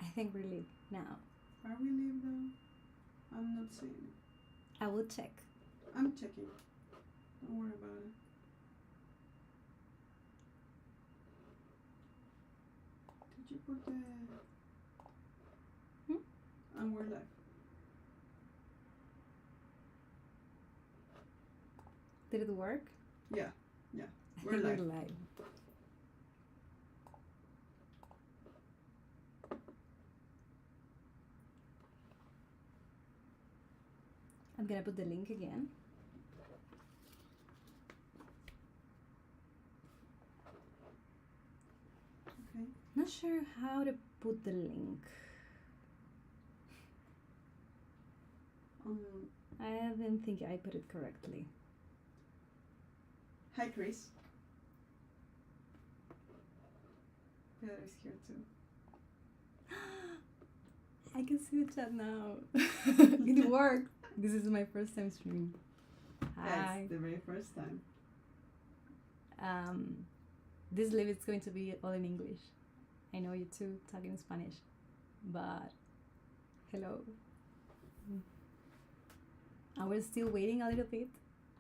I think we live now. Are we live though? I'm not seeing it. I will check. I'm checking. Don't worry about it. Did you put the... And we're live. Did it work? Yeah. I We're think live. we're live. I'm gonna put the link again. Okay. Not sure how to put the link. I didn't think I put it correctly. Hi, Chris. Pedro is here too. I can see the chat now. It worked. This is my first time streaming. Hi. That's the very first time. This live is going to be all in English. I know you two talk in Spanish, but hello. And we're still waiting a little bit,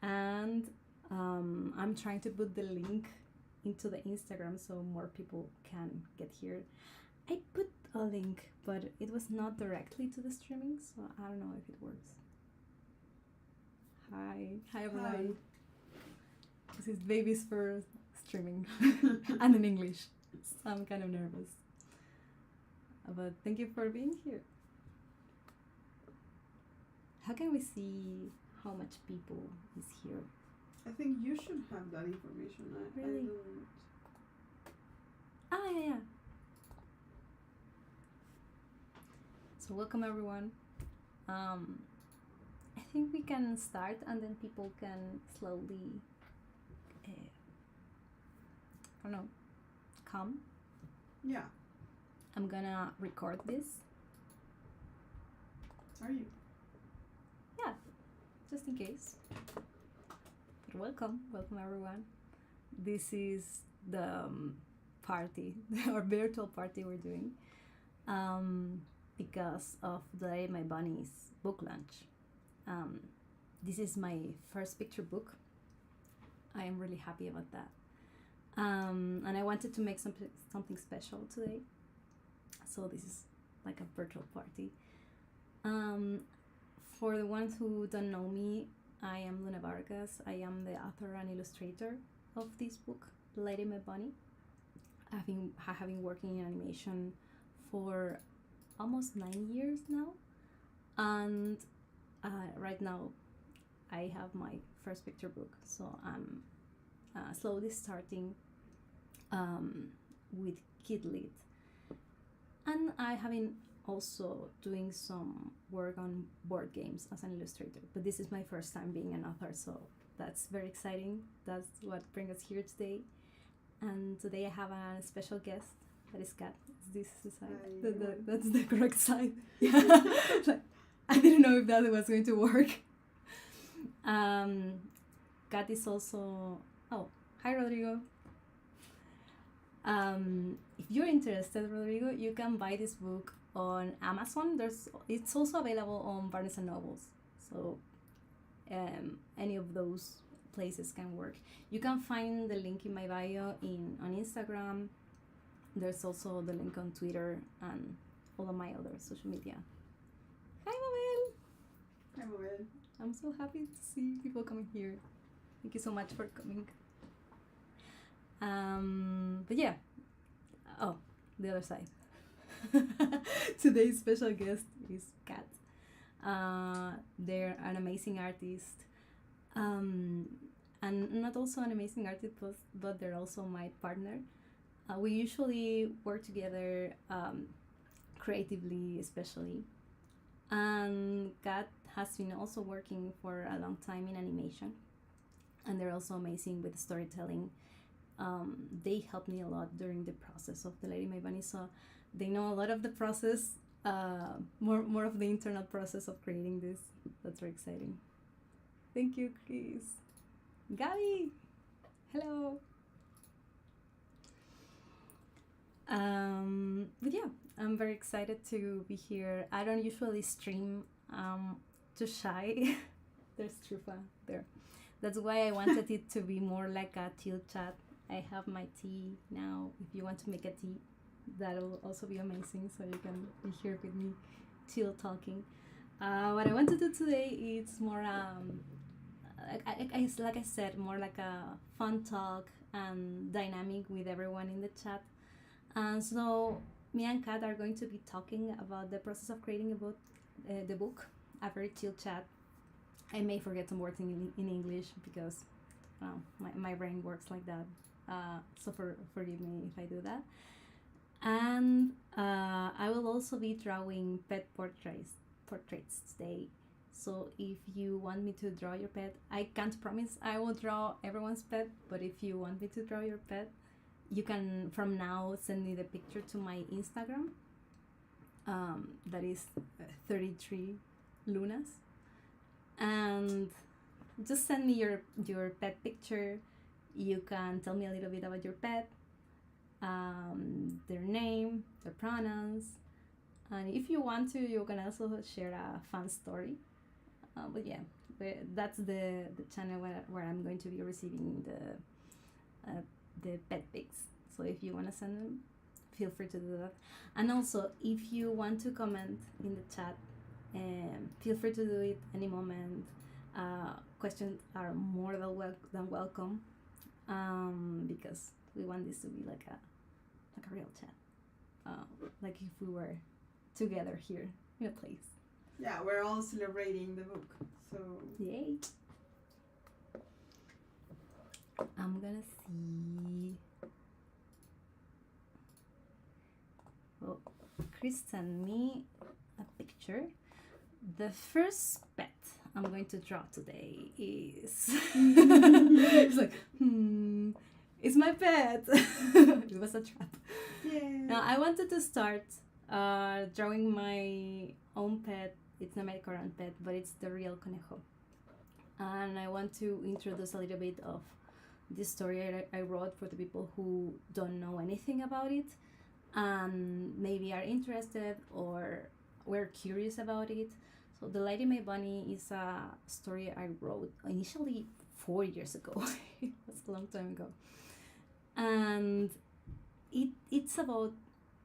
and I'm trying to put the link into the Instagram so more people can get here. I put a link, but it was not directly to the streaming, so I don't know if it works. Hi everyone. Hi. This is baby's first streaming and in English, so I'm kind of nervous. But thank you for being here. How can we see how much people is here? I think you should have that information. Really? I don't. Ah, yeah. So welcome everyone. I think we can start and then people can slowly, I don't know, come. Yeah. I'm gonna record this. Are you? Yeah, just in case. But welcome everyone. This is the party, our virtual party we're doing, because of the My Bunny's book launch. This is my first picture book. I am really happy about that. And I wanted to make something special today. So this is like a virtual party. For the ones who don't know me, I am Luna Vargas. I am the author and illustrator of this book, Lady My Bunny. I have been working in animation for almost 9 years now. And right now I have my first picture book. So I'm slowly starting with Kid Lit. And I have been also doing some work on board games as an illustrator, but this is my first time being an author, so that's very exciting. That's what brings us here today. And today I have a special guest, that is Kat. This is the side. That's the correct side. Yeah. I didn't know if that was going to work. Kat is also... Oh, hi Rodrigo. If you're interested, Rodrigo, you can buy this book on Amazon. It's also available on Barnes and Nobles, so any of those places can work. You can find the link in my bio on Instagram. There's also the link on Twitter and all of my other social media. Hi Mabel! Hi Mabel. I'm so happy to see people coming here. Thank you so much for coming. But yeah, the other side. Today's special guest is Kat. They're an amazing artist, and not also an amazing artist, but they're also my partner. We usually work together creatively, especially. And Kat has been also working for a long time in animation, and they're also amazing with storytelling. They helped me a lot during the process of the Lady My Bunny, so they know a lot of the process, more of the internal process of creating this. That's very exciting. Thank you, Chris. Gabby, hello. But yeah, I'm very excited to be here. I don't usually stream. Too shy. There's Trufa there. That's why I wanted it to be more like a chill chat. I have my tea now. If you want to make a tea, that'll also be amazing. So you can be here with me, chill talking. What I want to do today is more like I said, more like a fun talk and dynamic with everyone in the chat. And so me and Kat are going to be talking about the process of creating a book, the book, a very chill chat. I may forget some words in English because my brain works like that. So forgive me if I do that. And I will also be drawing pet portraits today. So if you want me to draw your pet, I can't promise I will draw everyone's pet, but if you want me to draw your pet, you can from now send me the picture to my Instagram. That is 33 Lunas, and just send me your pet picture. You can tell me a little bit about your pet, their name, their pronouns, and if you want to, you can also share a fun story. But yeah, that's the channel where I'm going to be receiving the pet pics. So if you want to send them, feel free to do that. And also, if you want to comment in the chat, feel free to do it any moment. Questions are more than welcome, because we want this to be like a real chat, like if we were together here in a place. Yeah, we're all celebrating the book, so yay! I'm gonna see. Well, Chris sent me a picture. The first pet I'm going to draw today is. It's like, it's my pet. It was a trap. yeah. Now I wanted to start drawing my own pet. It's not my current pet, but it's the real conejo. And I want to introduce a little bit of this story I wrote for the people who don't know anything about it and maybe are interested or were curious about it. So The Lady May Bunny is a story I wrote initially 4 years ago. It was a long time ago. And it's about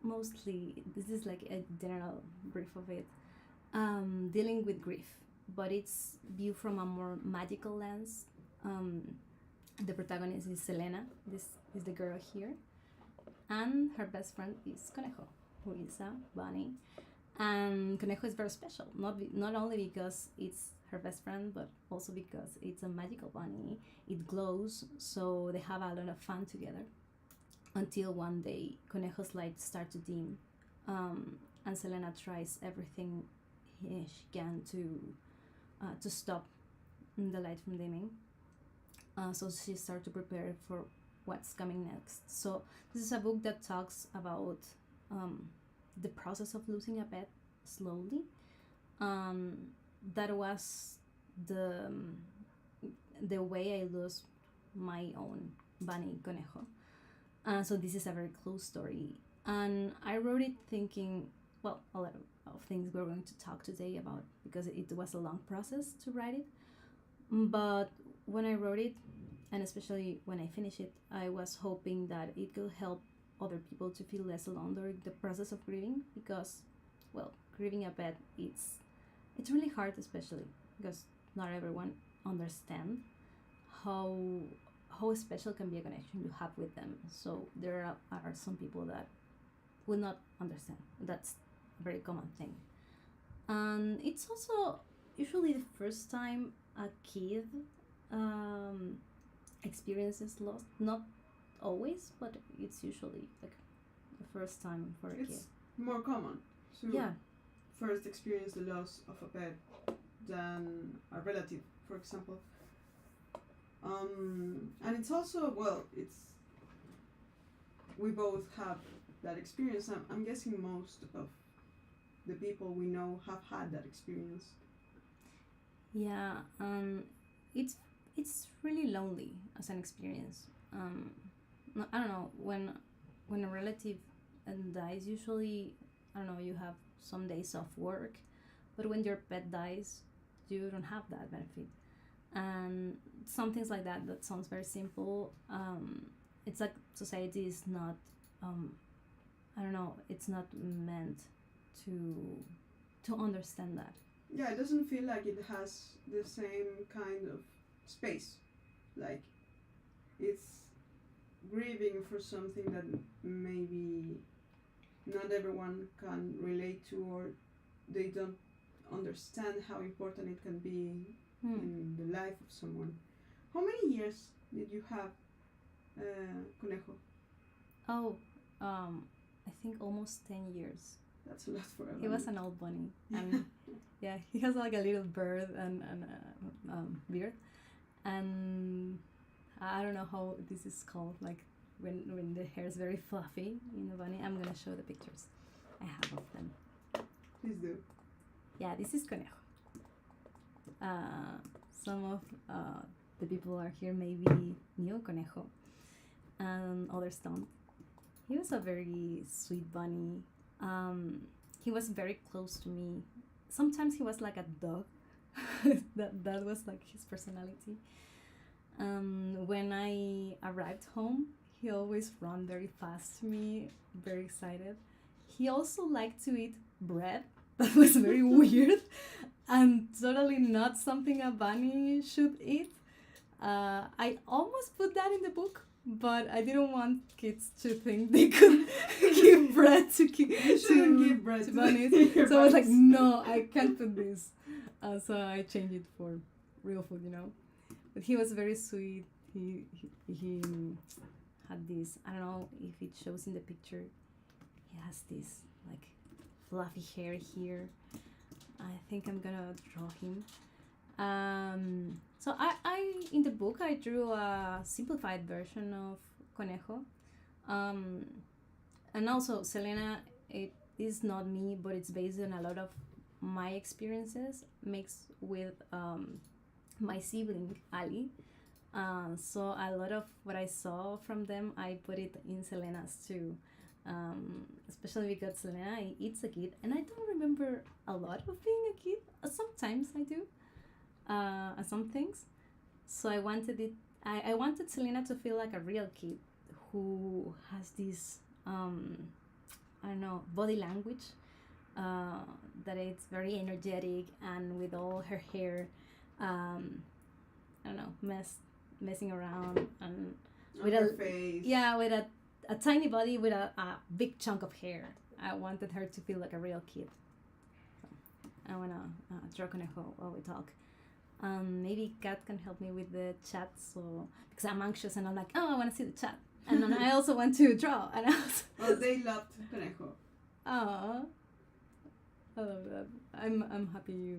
mostly, this is like a general brief of it, dealing with grief, but it's viewed from a more magical lens. The protagonist is Selena, this is the girl here, and her best friend is Conejo, who is a bunny. And Conejo is very special, not only because it's her best friend, but also because it's a magical bunny. It glows, so they have a lot of fun together. Until one day, Conejo's light starts to dim, and Selena tries everything she can to stop the light from dimming. So she starts to prepare for what's coming next. So this is a book that talks about the process of losing a pet slowly. That was the way I lost my own bunny Conejo. So this is a very close story, and I wrote it thinking, well, a lot of things we're going to talk today about because it was a long process to write it. But when I wrote it, and especially when I finished it, I was hoping that it could help other people to feel less alone during the process of grieving, because, well, grieving a pet, it's really hard, especially because not everyone understands how special can be a connection you have with them. So there are some people that will not understand. That's a very common thing. And it's also usually the first time a kid experiences loss. Not always, but it's usually like the first time for a kid. It's more common to Yeah. first experience the loss of a pet than a relative, for example. And it's also, well, we both have that experience. I'm guessing most of the people we know have had that experience. Yeah, it's really lonely as an experience. I don't know, when a relative dies, usually I don't know, you have some days off work, but when your pet dies, you don't have that benefit. And some things like that, that sounds very simple. It's like society is not, I don't know, it's not meant to understand that. Yeah, it doesn't feel like it has the same kind of space. Like it's grieving for something that maybe not everyone can relate to, or they don't understand how important it can be in the life of someone. How many years did you have Conejo? Oh, I think almost 10 years. That's a lot for a He was an old bunny. And yeah, he has like a little bird and beard. And I don't know how this is called, like when the hair is very fluffy in the bunny. I'm gonna show the pictures I have of them. Please do. Yeah, this is Conejo. Some of the people are here maybe knew Conejo, and others don't. He was a very sweet bunny. He was very close to me. Sometimes he was like a dog. that was like his personality. When I arrived home, he always ran very fast to me, very excited. He also liked to eat bread. That was very weird and totally not something a bunny should eat. I almost put that in the book, but I didn't want kids to think they could give bread to give bread to bunnies. So I was like, no, I can't put this. So I changed it for real food, you know. But he was very sweet. He had this, I don't know if it shows in the picture, he has this like fluffy hair here. I think I'm gonna draw him. So I in the book I drew a simplified version of Conejo. And also Selena, it is not me, but it's based on a lot of my experiences mixed with my sibling Ali. So a lot of what I saw from them, I put it in Selena's too. Especially because Selena eats a kid, and I don't remember a lot of being a kid. Sometimes I do, some things. So I wanted it. I wanted Selena to feel like a real kid who has this I don't know, body language, that it's very energetic, and with all her hair, I don't know, messing around, and with her face. Yeah, with a tiny body with a big chunk of hair. I wanted her to feel like a real kid. So I wanna draw Conejo while we talk. Maybe Kat can help me with the chat, so because I'm anxious and I'm like, oh, I want to see the chat, and then I also want to draw. And well, they loved Conejo. Oh, I love that. I'm happy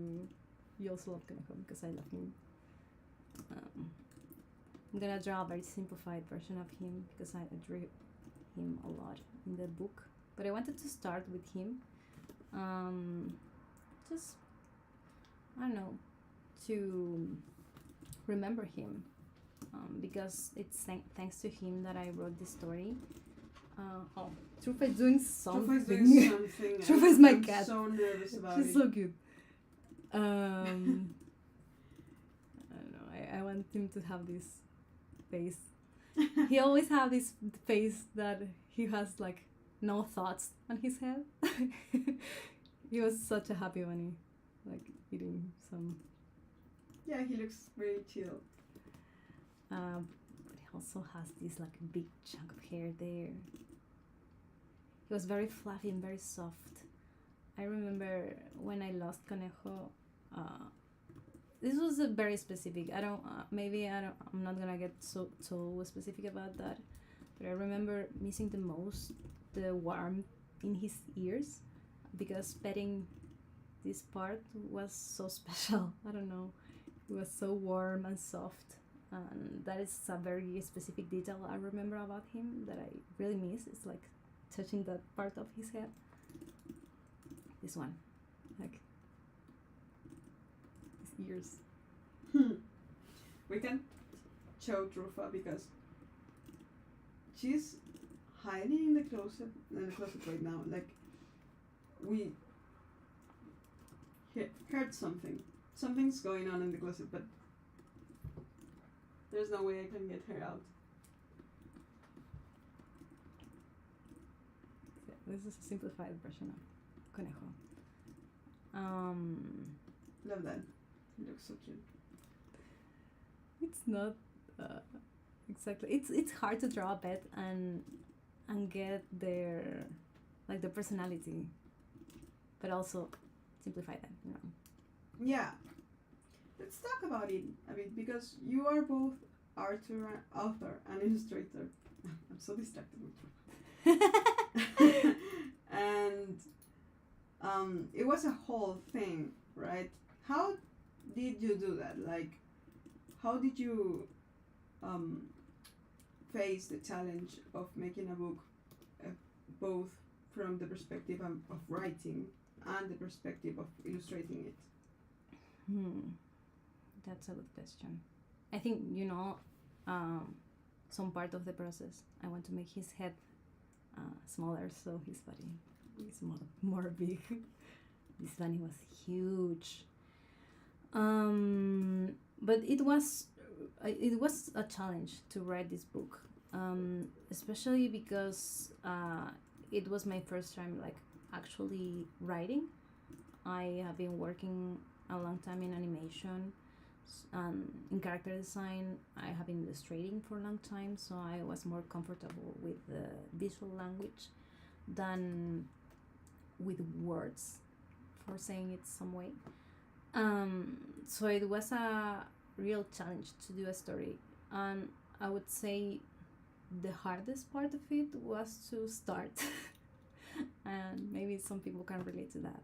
you also love Conejo because I love him. I'm gonna draw a very simplified version of him because I drew him a lot in the book, but I wanted to start with him. Just I don't know, to remember him, because it's thanks to him that I wrote this story. Trufa is doing something. Trufa is my cat. I'm so nervous about She's so cute. I don't know. I want him to have this face. He always have this face that he has like no thoughts on his head. He was such a happy bunny, like eating some. Yeah, he looks very chill. But he also has this like big chunk of hair there. He was very fluffy and very soft. I remember when I lost Conejo. This was a very specific. I'm not gonna get so specific about that. But I remember missing the most the warmth in his ears, because petting this part was so special. I don't know. It was so warm and soft. And that is a very specific detail I remember about him that I really miss. It's like touching that part of his head. This one. Like his ears. We can show Trufa because she's hiding in the closet right now. Like we heard something. Something's going on in the closet, but there's no way I can get her out. This is a simplified version of conejo. Love that. It looks so cute. It's not exactly. It's hard to draw a pet and get their like the personality, but also simplify them. You know. Yeah. Let's talk about it a bit because you are both author and illustrator. I'm so distracted with you. And it was a whole thing, right? How did you do that? Like, how did you face the challenge of making a book, both from the perspective of writing and the perspective of illustrating it? That's a good question. I think some part of the process. I want to make his head smaller, so his body is more big. This bunny was huge. But it was a challenge to write this book, especially because it was my first time like actually writing. I have been working a long time in animation, in character design. I have been illustrating for a long time, so I was more comfortable with the visual language than with words, for saying it some way. So it was a real challenge to do a story, and I would say the hardest part of it was to start. And maybe some people can relate to that.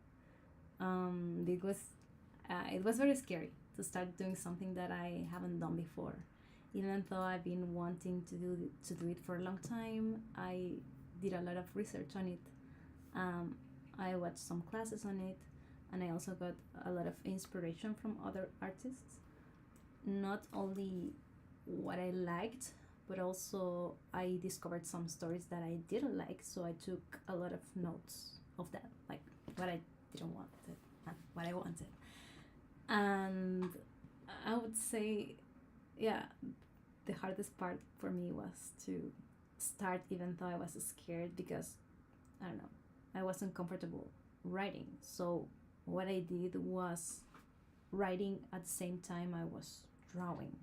It was very scary to start doing something that I haven't done before. Even though I've been wanting to do it for a long time, I did a lot of research on it. I watched some classes on it, and I also got a lot of inspiration from other artists. Not only what I liked, but also I discovered some stories that I didn't like, so I took a lot of notes of that, like what I didn't want and what I wanted. And I would say, yeah, the hardest part for me was to start, even though I was scared because I don't know, I wasn't comfortable writing. So what I did was writing at the same time I was drawing.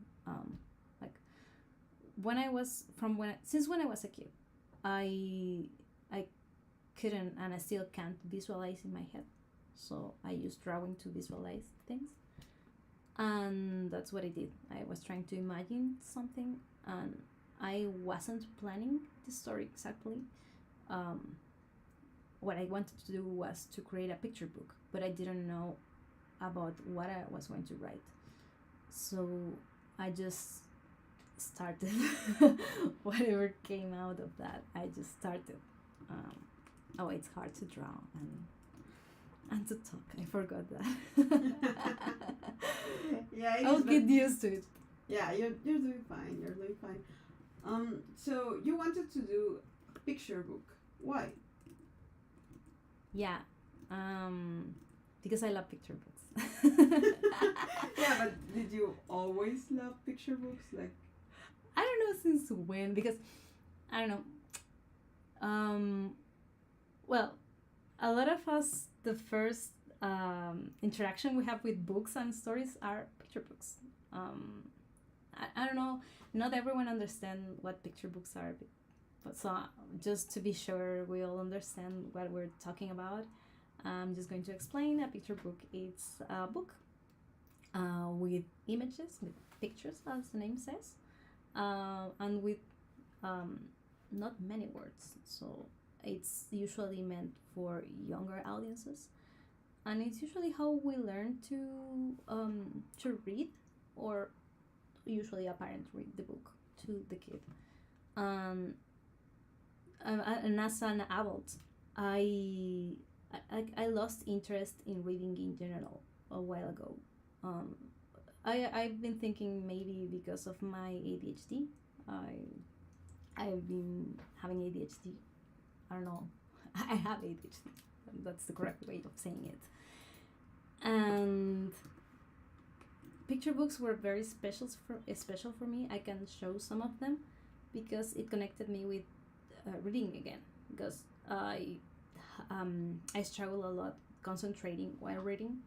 Like since when I was a kid, I couldn't, and I still can't visualize in my head. So I used drawing to visualize things, and that's what I did. I was trying to imagine something, and I wasn't planning the story exactly. What I wanted to do was to create a picture book, but I didn't know about what I was going to write. So I just started. Whatever came out of that, I just started. It's hard to draw and to talk. I forgot that. Yeah, I'll get used to it. Yeah, you're doing fine. You're doing fine. So you wanted to do a picture book. Why? Yeah, because I love picture books. Yeah, but did you always love picture books? Like, I don't know since when, because I don't know. Well, a lot of us, the first interaction we have with books and stories are picture books. I don't know. Not everyone understands what picture books are, but so just to be sure we all understand what we're talking about, I'm just going to explain. A picture book is a book with images, with pictures, as the name says, and with not many words. So it's usually meant for younger audiences, and it's usually how we learn to read, or usually a parent read the book to the kid. And as an adult, I lost interest in reading in general a while ago. I've been thinking maybe because of my ADHD. I've been having ADHD. I don't know. I have ADHD. That's the correct way of saying it. And picture books were very special for me. I can show some of them because it connected me with reading again. Because I struggle a lot concentrating while reading,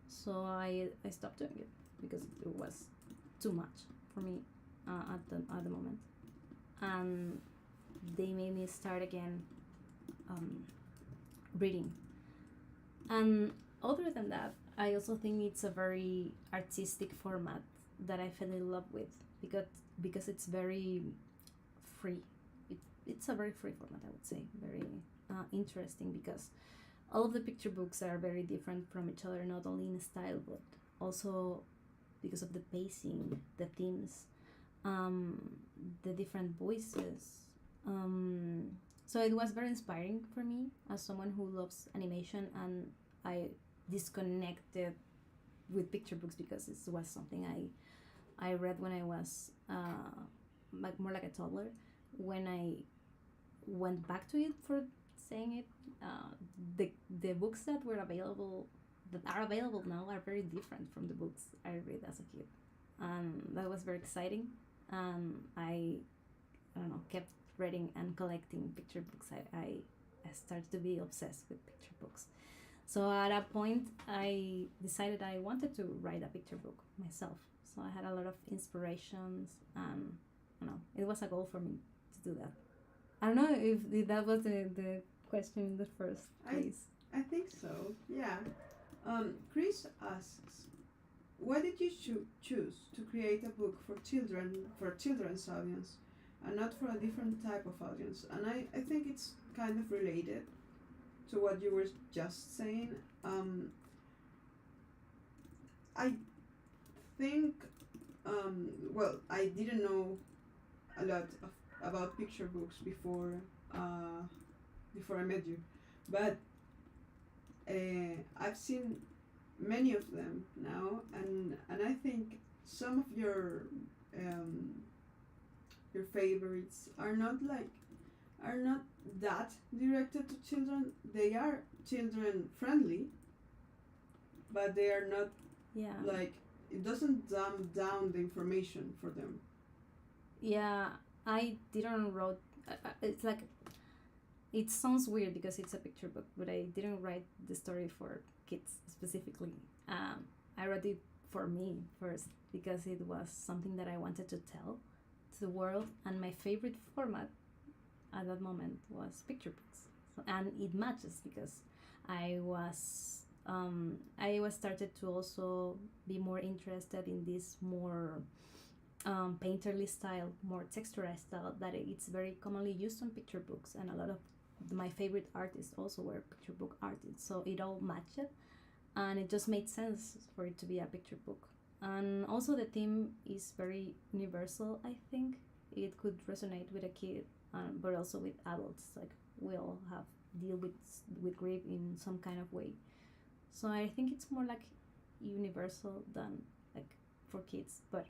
so I stopped doing it because it was too much for me at the moment, and they made me start again um, reading. And other than that, I also think it's a very artistic format that I fell in love with because it's very free. It's a very free format, I would say. Very interesting because all of the picture books are very different from each other, not only in style but also because of the pacing, the themes, um, the different voices. So it was very inspiring for me as someone who loves animation, and I disconnected with picture books because it was something I read when I was like more like a toddler. When I went back to it for saying it, the books that are available now are very different from the books I read as a kid, and that was very exciting. I don't know, kept reading and collecting picture books. I started to be obsessed with picture books. So at a point, I decided I wanted to write a picture book myself. So I had a lot of inspirations, and I don't know, it was a goal for me to do that. I don't know if that was the question in the first place. I think so. Yeah. Chris asks, why did you choose to create a book for children's audience, and not for a different type of audience? And I think it's kind of related to what you were just saying. I think, well, I didn't know a lot about picture books before I met you, but I've seen many of them now, and I think some of your favorites are not that directed to children. They are children friendly, but they are not Yeah. like, it doesn't dumb down the information for them. Yeah, I didn't wrote. It's like it sounds weird because it's a picture book, but I didn't write the story for kids specifically. I wrote it for me first because it was something that I wanted to tell to the world, and my favorite format at that moment was picture books. So, and it matches because I was started to also be more interested in this more painterly style, more texturized style that it's very commonly used on picture books, and a lot of my favorite artists also were picture book artists. So it all matched, and it just made sense for it to be a picture book. And also the theme is very universal. I think it could resonate with a kid, but also with adults. Like we all have deal with grief in some kind of way. So I think it's more like universal than like for kids, but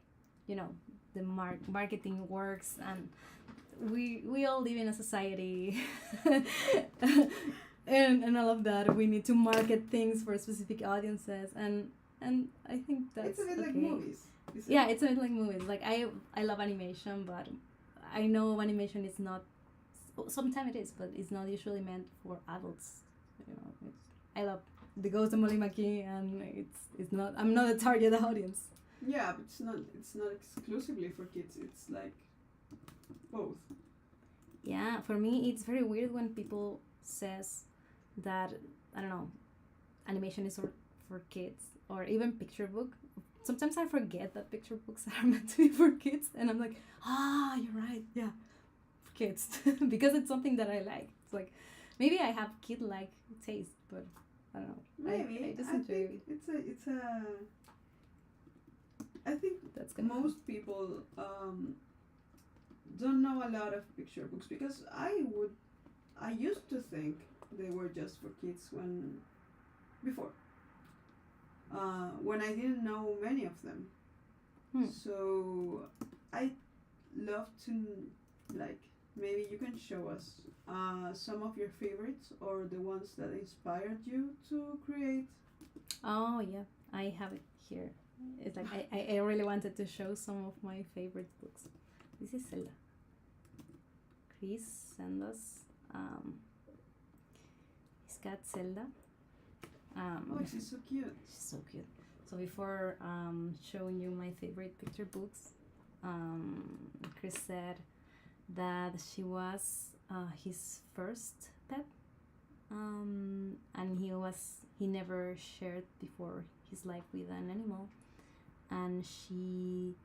you know the marketing works, and we all live in a society and all of that. We need to market things for specific audiences, and I think that's It's a bit okay. like movies. Yeah, it's a bit like movies. Like I love animation, but I know animation is not. Sometimes it is, but it's not usually meant for adults. You know, I love the Ghost of Molly McKee, and it's not. I'm not a target audience. Yeah, but it's not exclusively for kids. It's like both. Yeah, for me it's very weird when people says that, I don't know, animation is for kids, or even picture book. Sometimes I forget that picture books are meant to be for kids, and I'm like, you're right, yeah, for kids, because it's something that I like. It's like maybe I have kid like taste, but I don't know. Maybe I just I enjoy think it. it's a. I think That's gonna most people don't know a lot of picture books, because I used to think they were just for kids before when I didn't know many of them. So I love to like maybe you can show us some of your favorites or the ones that inspired you to create. Oh yeah, I have it here. It's like I really wanted to show some of my favorite books. This is Zelda. Chris sent us his cat Zelda. Oh, she's so cute. She's so cute. So before showing you my favorite picture books, Chris said that she was his first pet, and he never shared before his life with an animal, and she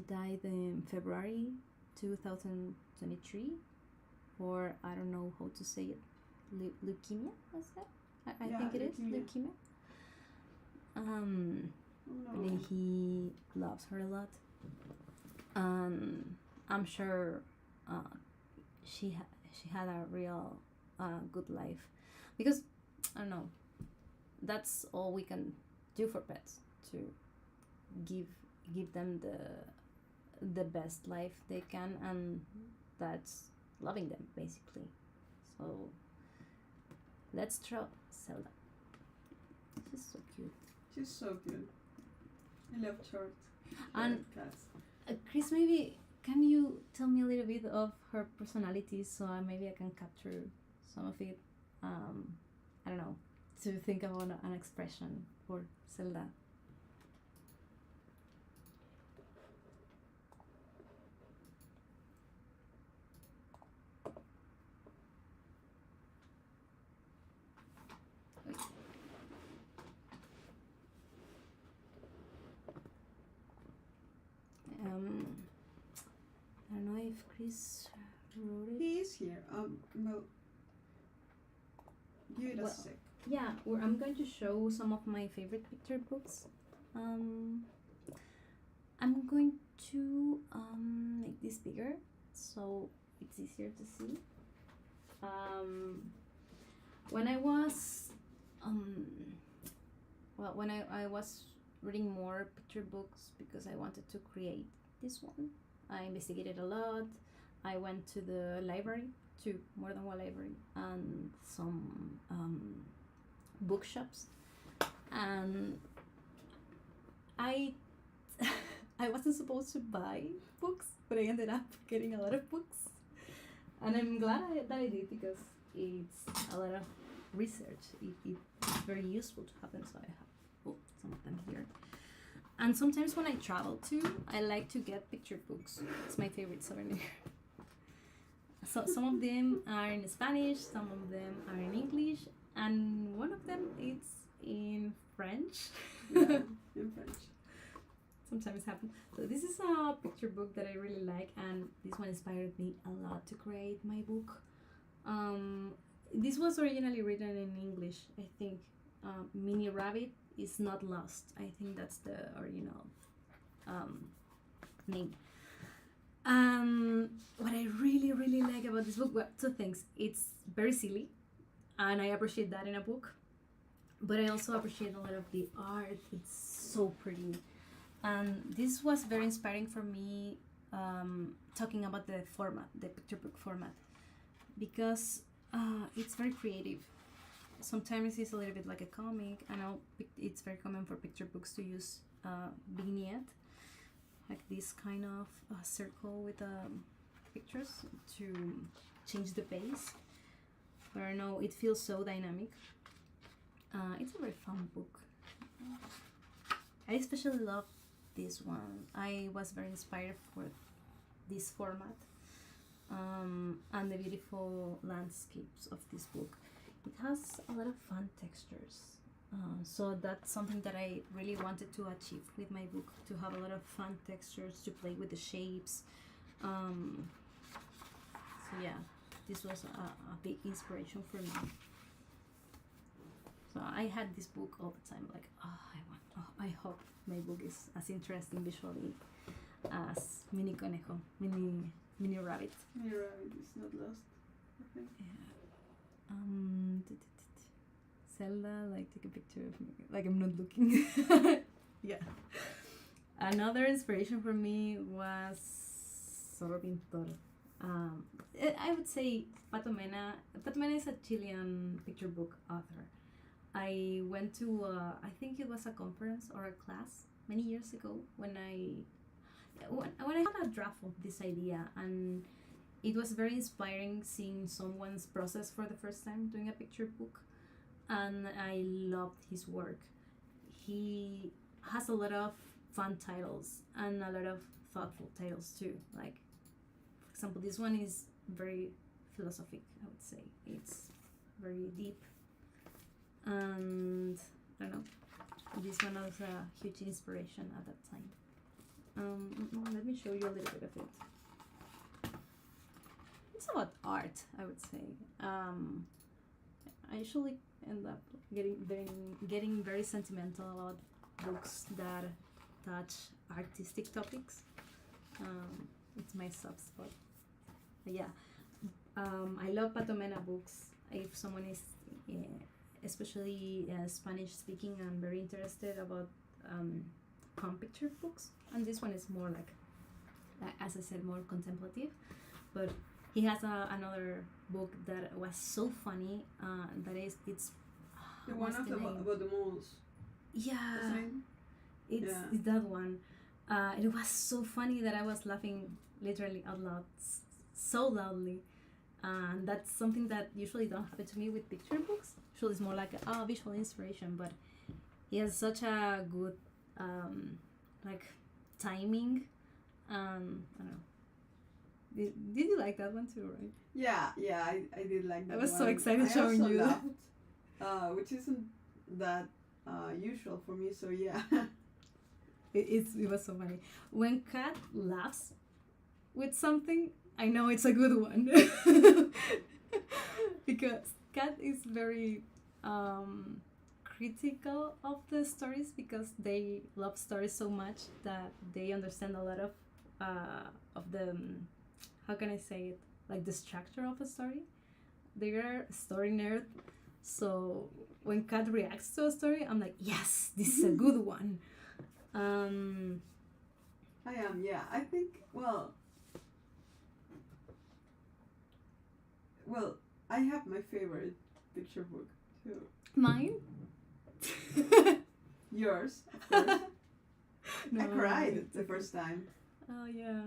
died in February 2023, or I don't know how to say it, leukemia, was that? I Yeah, think it is leukemia. leukemia. Oh no. And he loves her a lot. I'm sure she had a real good life, because I don't know. That's all we can do for pets, to give them the best life they can, and that's loving them basically. So let's draw Zelda. She's so cute. She's so cute. I love short And cats. Chris, maybe can you tell me a little bit of her personality, so maybe I can capture some of it? I don't know, to think about an expression for Zelda. I don't know if Chris wrote it. He is here. Well, give it a Well, sec. Yeah, I'm going to show some of my favorite picture books. I'm going to make this bigger so it's easier to see. When I was when I was reading more picture books because I wanted to create this one, I investigated a lot. I went to the library, to more than one library, and some bookshops, and I I wasn't supposed to buy books, but I ended up getting a lot of books, and I'm glad that I did, because it's a lot of research. It's very useful to have them, so I have some of them here. And sometimes when I travel too, I like to get picture books. It's my favorite souvenir. So some of them are in Spanish, some of them are in English, and one of them is in French. Yeah, in French. Sometimes happens. So this is a picture book that I really like, and this one inspired me a lot to create my book. This was originally written in English, I think. Mini Rabbit is Not Lost. I think that's the original name. What I really like about this book, well, two things. It's very silly, and I appreciate that in a book. But I also appreciate a lot of the art. It's so pretty. And this was very inspiring for me, talking about the format, the picture book format, because it's very creative. Sometimes it's a little bit like a comic. I know it's very common for picture books to use vignette, like this kind of circle with pictures to change the pace. But I know it feels so dynamic. It's a very fun book. I especially love this one. I was very inspired for this format, and the beautiful landscapes of this book. It has a lot of fun textures. So that's something that I really wanted to achieve with my book, to have a lot of fun textures, to play with the shapes. So yeah, this was a big inspiration for me. So I had this book all the time, like, I hope my book is as interesting visually as Mini Conejo, Mini Rabbit. Mini Rabbit is Not Lost, I think. Yeah. Zelda, like, take a picture of me, like I'm not looking. Yeah. Another inspiration for me was pintor. I would say Pato Mena. Pato Mena is a Chilean picture book author. I went to, I think it was a conference or a class many years ago when I had a draft of this idea, and it was very inspiring seeing someone's process for the first time doing a picture book, and I loved his work. He has a lot of fun titles and a lot of thoughtful titles too. Like, for example, this one is very philosophic, I would say. It's very deep, and I don't know, this one was a huge inspiration at that time. Let me show you a little bit of it. It's about art, I would say. I usually end up getting very sentimental about books that touch artistic topics. It's my soft spot. But yeah, I love Pato Mena books. If someone is especially Spanish speaking and very interested about palm picture books, and this one is more like, as I said, more contemplative, but he has another book that was so funny, it's the one about the moles. Yeah, it's that one. It was so funny that I was laughing literally out loud, so loudly, and that's something that usually don't happen to me with picture books. Usually it's more like a visual inspiration, but he has such a good like timing. I don't know. Did you like that one too, right? Yeah, I did like that one. I was so excited showing you that. Which isn't that usual for me, so yeah. It was so funny. When Kat laughs with something, I know it's a good one. Because Kat is very critical of the stories, because they love stories so much that they understand a lot of the how can I say it, like the structure of a story. They are a story nerd, so when Kat reacts to a story, I'm like, yes, this is a good one. I am, yeah. I think, well, I have my favorite picture book too. Mine? Yours, of course. No, I cried the first time. Oh, yeah.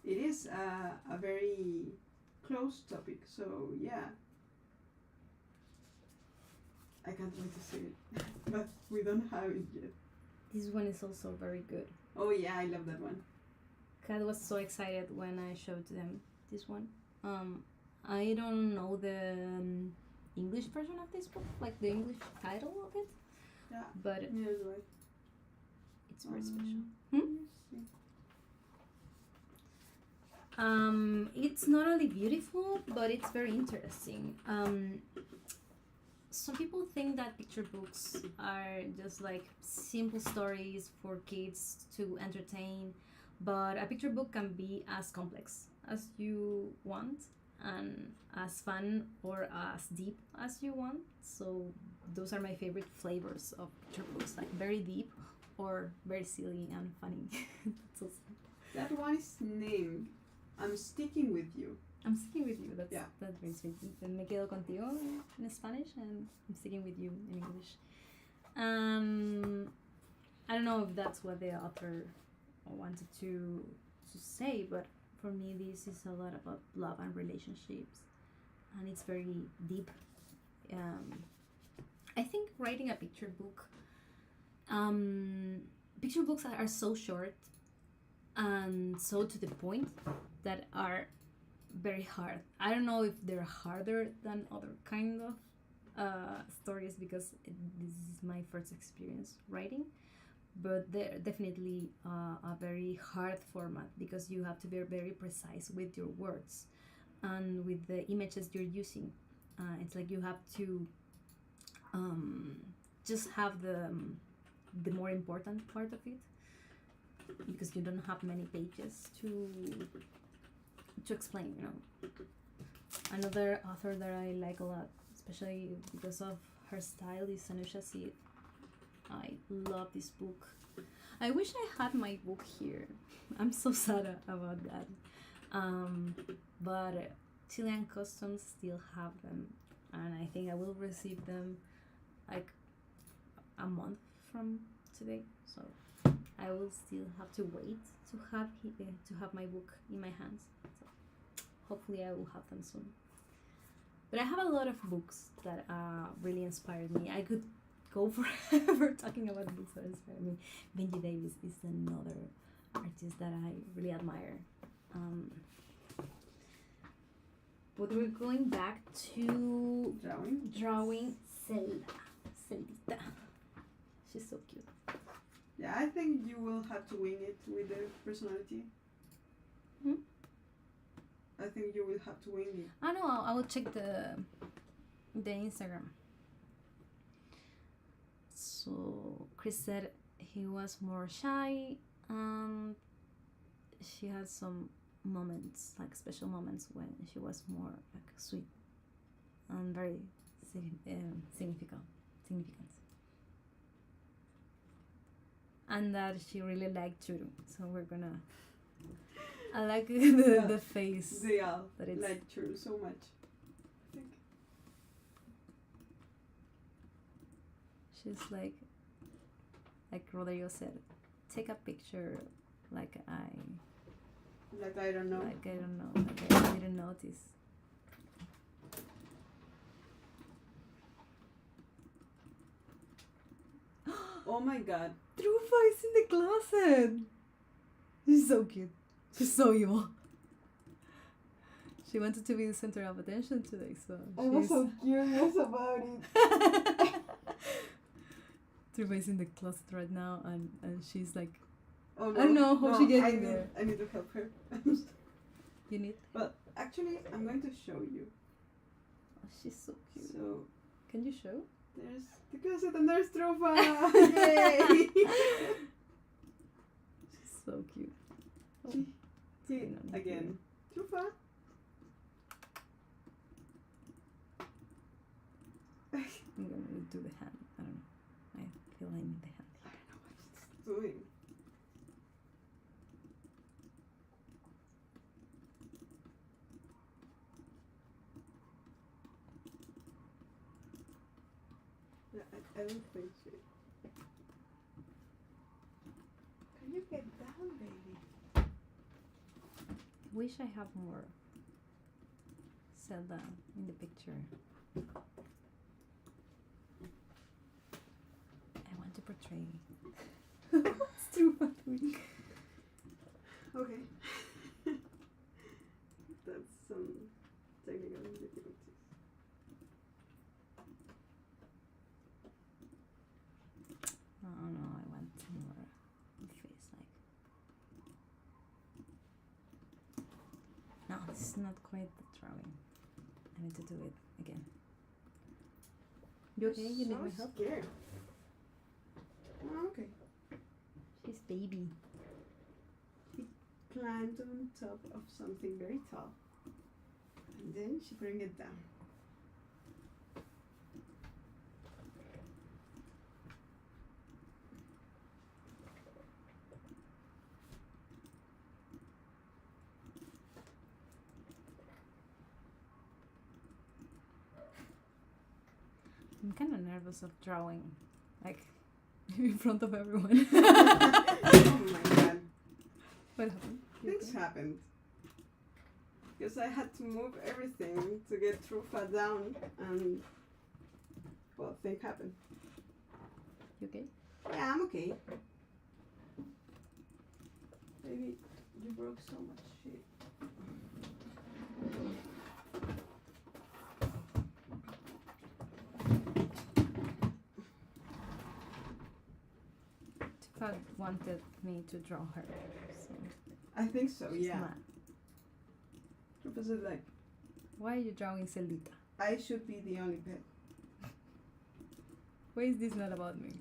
It is a very close topic, so yeah. I can't wait to see it, but we don't have it yet. This one is also very good. Oh yeah, I love that one. Kat was so excited when I showed them this one. I don't know the English version of this book, like the English title of it. Yeah. But Yes, right. it's very special. It's not only beautiful, but it's very interesting. Some people think that picture books are just like simple stories for kids to entertain, but a picture book can be as complex as you want and as fun or as deep as you want. So those are my favorite flavors of picture books, like very deep or very silly and funny. That's awesome. That one is named I'm Sticking With You. I'm sticking with you. That's Yeah. That's very sweet. Me quedo contigo in Spanish, and I'm sticking with you in English. I don't know if that's what the author wanted to say, but for me, this is a lot about love and relationships, and it's very deep. I think writing a picture book. Picture books are so short and so to the point that are very hard. I don't know if they're harder than other kind of stories, because this is my first experience writing, but they're definitely a very hard format, because you have to be very precise with your words and with the images you're using. It's like you have to just have the more important part of it, because you don't have many pages to explain, you know. Another author that I like a lot, especially because of her style, is Anusha Sid. I love this book. I wish I had my book here. I'm so sad about that. But Chilean customs still have them, and I think I will receive them like a month from today. So I will still have to wait to have my book in my hands. So hopefully I will have them soon. But I have a lot of books that really inspired me. I could go forever talking about books that inspired me. Benji Davis is another artist that I really admire. But we're going back to drawing Zelda. Zeldita. She's so cute. Yeah, I think you will have to wing it with the personality. I think you will have to wing it. I know. I will check the Instagram. So Chris said he was more shy, and she had some moments, like special moments, when she was more like sweet and very significant, and that she really liked Churu. So we're gonna. I like the face. They all that it's like Churu so much. I think she's like Rodrigo said, take a picture like I don't know. Like I don't know. Like I didn't notice. Oh my god. Trufa is in the closet. She's so cute. She's so evil. She wanted to be the center of attention today, so I was so curious about it. Trufa is in the closet right now, and she's like, oh, no. I don't know how she gets in there. I need to help her. You need? But actually, I'm going to show you. Oh, she's so cute. So, can you show? there's the closet and there's Trufa. Yay! She's so cute. Oh. Again. Trufa. I'm gonna do the hand. I don't know. I feel I need the hand. I don't know what it's doing. Yeah, I don't think so. Can you get down, baby? Wish I have more Zelda in the picture. I want to portray. It's too funny. Okay. That's some technical difficulties. Oh no, I want more face like. No, this is not quite the drawing. I need to do it again. You okay? You need my help? Scared. Oh, okay. She's baby. She climbed on top of something very tall. And then she bring it down. I'm kind of nervous of drawing, like in front of everyone. Oh my god. What happened? You Things okay? happened. Because I had to move everything to get Trufa down and well, things happened. You okay? Yeah, I'm okay. Baby, you broke so much shit. Tupac wanted me to draw her, so I think so, she's yeah. mad. Trufa said like, Why are you drawing Zeldita? I should be the only pet. Why is this not about me?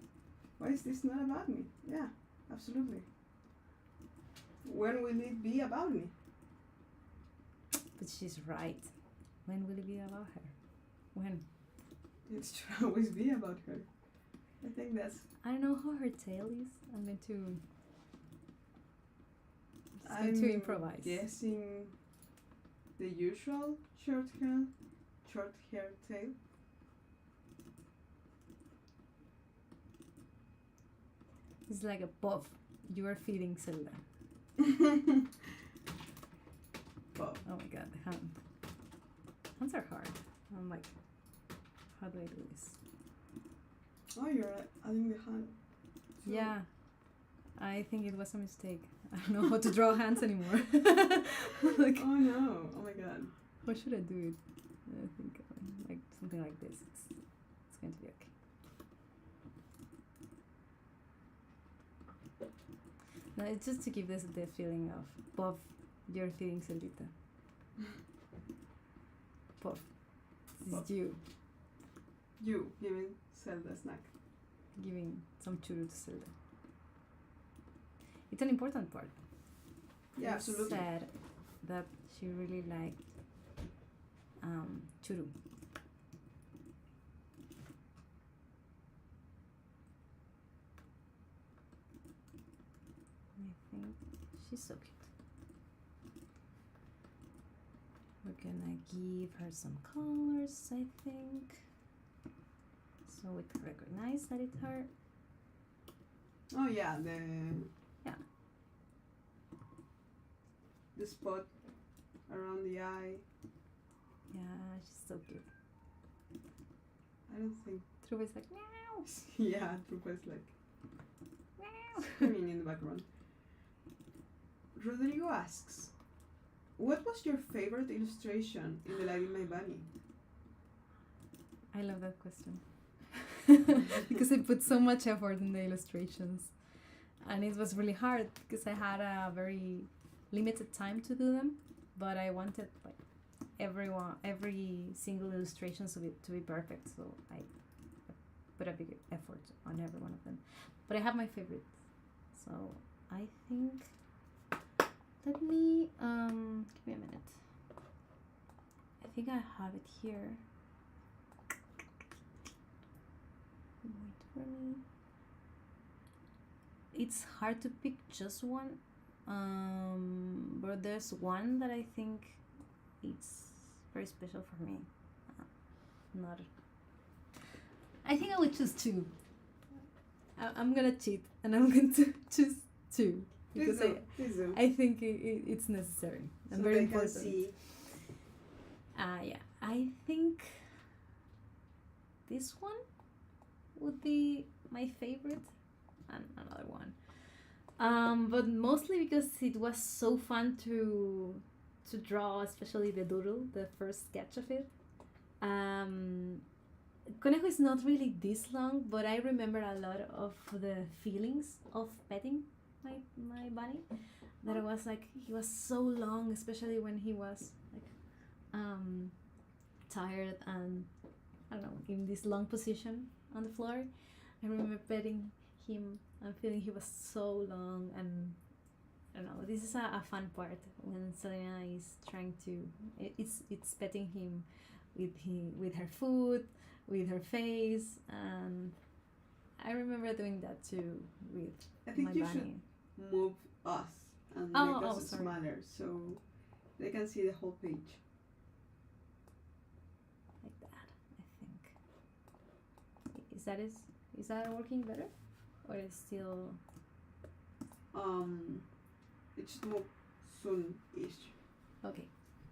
Why is this not about me? Yeah, absolutely. When will it be about me? But she's right. When will it be about her? When? It should always be about her. I think that's... I don't know how her tail is. I'm going to It's going to improvise. Guessing the usual short hair tail. It's like a puff. You are feeding Zelda. Puff. Oh my god, the hand. Hands are hard. I'm like, how do I do this? Oh, you're adding the hand. So Yeah, I think it was a mistake. I don't know how to draw hands anymore. Like, Oh no! Oh my god. how should I do it? I think like something like this. It's going to be okay. No, it's just to give this the feeling of Puff, you're feeding Celdita. Puff, this Puff. is you You giving Zelda a snack. giving some churu to Zelda. It's an important part. Yeah, She absolutely. said that she really liked churu. I think she's so cute. We're gonna give her some colors, I think, so we can recognize that it's her. Oh yeah, Yeah. the spot around the eye. Yeah, she's so cute. I don't think. True is like meow, Yeah, Trupa's like meow. screaming in the background. Rodrigo asks, "What was your favorite illustration in the Light in My Bunny?" I love that question because I put so much effort in the illustrations, and it was really hard because I had a very limited time to do them, but I wanted like every single illustration to be perfect, so I put a big effort on every one of them. But I have my favorites, so I think let me give me a minute. I think I have it here. Wait for me. It's hard to pick just one, but there's one that I think it's very special for me. Not. I think I would choose two. I'm gonna cheat and I'm going to choose two because Please do. I think it's necessary and So very they important. can see. Yeah, I think this one would be my favorite, and another one. But mostly because it was so fun to draw, especially the doodle, the first sketch of it. Conejo is not really this long, but I remember a lot of the feelings of petting my bunny. That it was like he was so long, especially when he was like tired and I don't know, in this long position on the floor. I remember petting him and feeling he was so long, and I don't know, this is a fun part when Selena is trying to it's petting him with her foot, with her face, and I remember doing that too with I think my you bunny. should move us and Oh, make oh, us sorry. smaller so they can see the whole page. Like that, I think. Is that working better, or is still? It should move soon-ish. Okay.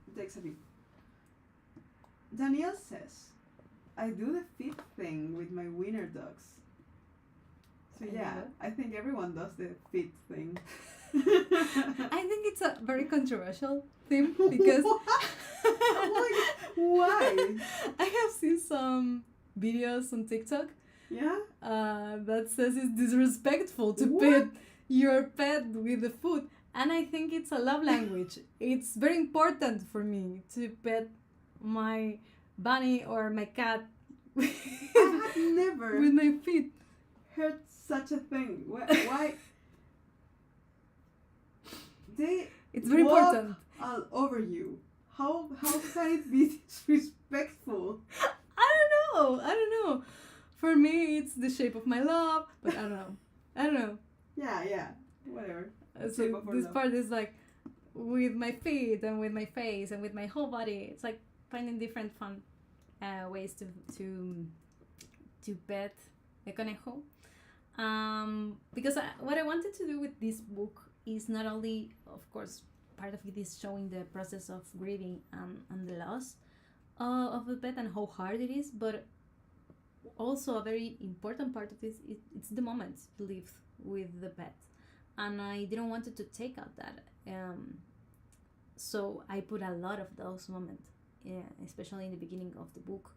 It takes a bit. Danielle says, "I do the feet thing with my wiener dogs." So And yeah, what? I think everyone does the feet thing. I think it's a very controversial thing because Why? I have seen some videos on TikTok Yeah? that says it's disrespectful to What? pet your pet with the food, and I think it's a love language. It's very important for me to pet my bunny or my cat I have never with my feet. heard such a thing. Why? They It's very walk important. all over you. How can it be disrespectful? I don't know. For me, it's the shape of my love, but I don't know. Yeah, whatever. Shape So of our this love. part is like, with my feet and with my face and with my whole body. It's like finding different fun ways to pet a conejo. Because what I wanted to do with this book is not only, of course, part of it is showing the process of grieving and the loss of the pet and how hard it is, but also a very important part of this it's the moments you live with the pet, and I didn't want to take out that. So I put a lot of those moments, especially in the beginning of the book,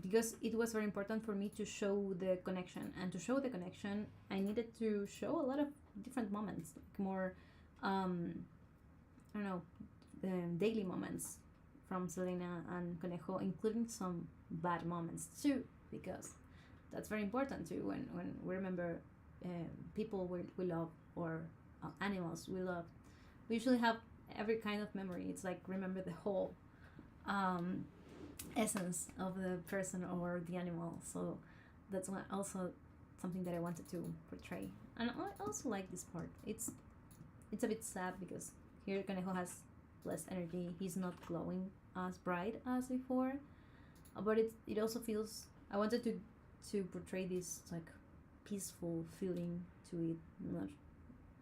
because it was very important for me to show the connection, and to show the connection I needed to show a lot of different moments, like more I don't know, daily moments from Selena and Conejo, including some bad moments too, because that's very important too when we remember people we love, or animals we love. We usually have every kind of memory. It's like remember the whole essence of the person or the animal. So that's also something that I wanted to portray. And I also like this part. It's a bit sad because here Conejo has less energy. He's not glowing as bright as before, but it also feels. I wanted to portray this like peaceful feeling to it.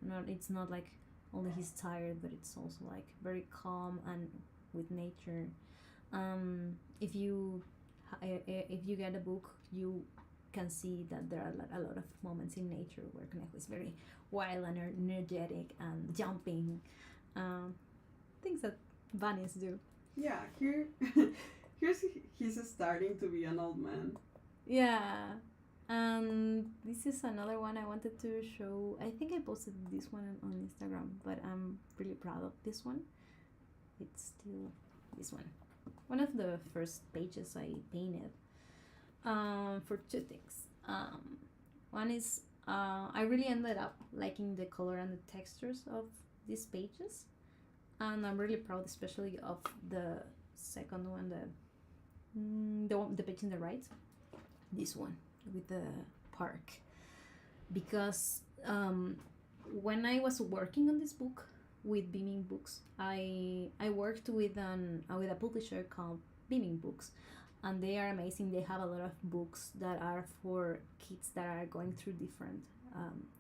Not it's not like only he's tired, but it's also like very calm and with nature. If you get a book, you can see that there are a lot of moments in nature where Conejo is very wild and energetic and jumping, things that bunnies do. Yeah, he's starting to be an old man. Yeah, and this is another one I wanted to show. I think I posted this one on Instagram, but I'm really proud of this one. It's still this one of the first pages I painted, for two things. One is I really ended up liking the color and the textures of these pages, and I'm really proud, especially of the second one, the page in the right, this one with the park, because when I was working on this book with Beaming Books, I worked with a publisher called Beaming Books, and they are amazing. They have a lot of books that are for kids that are going through different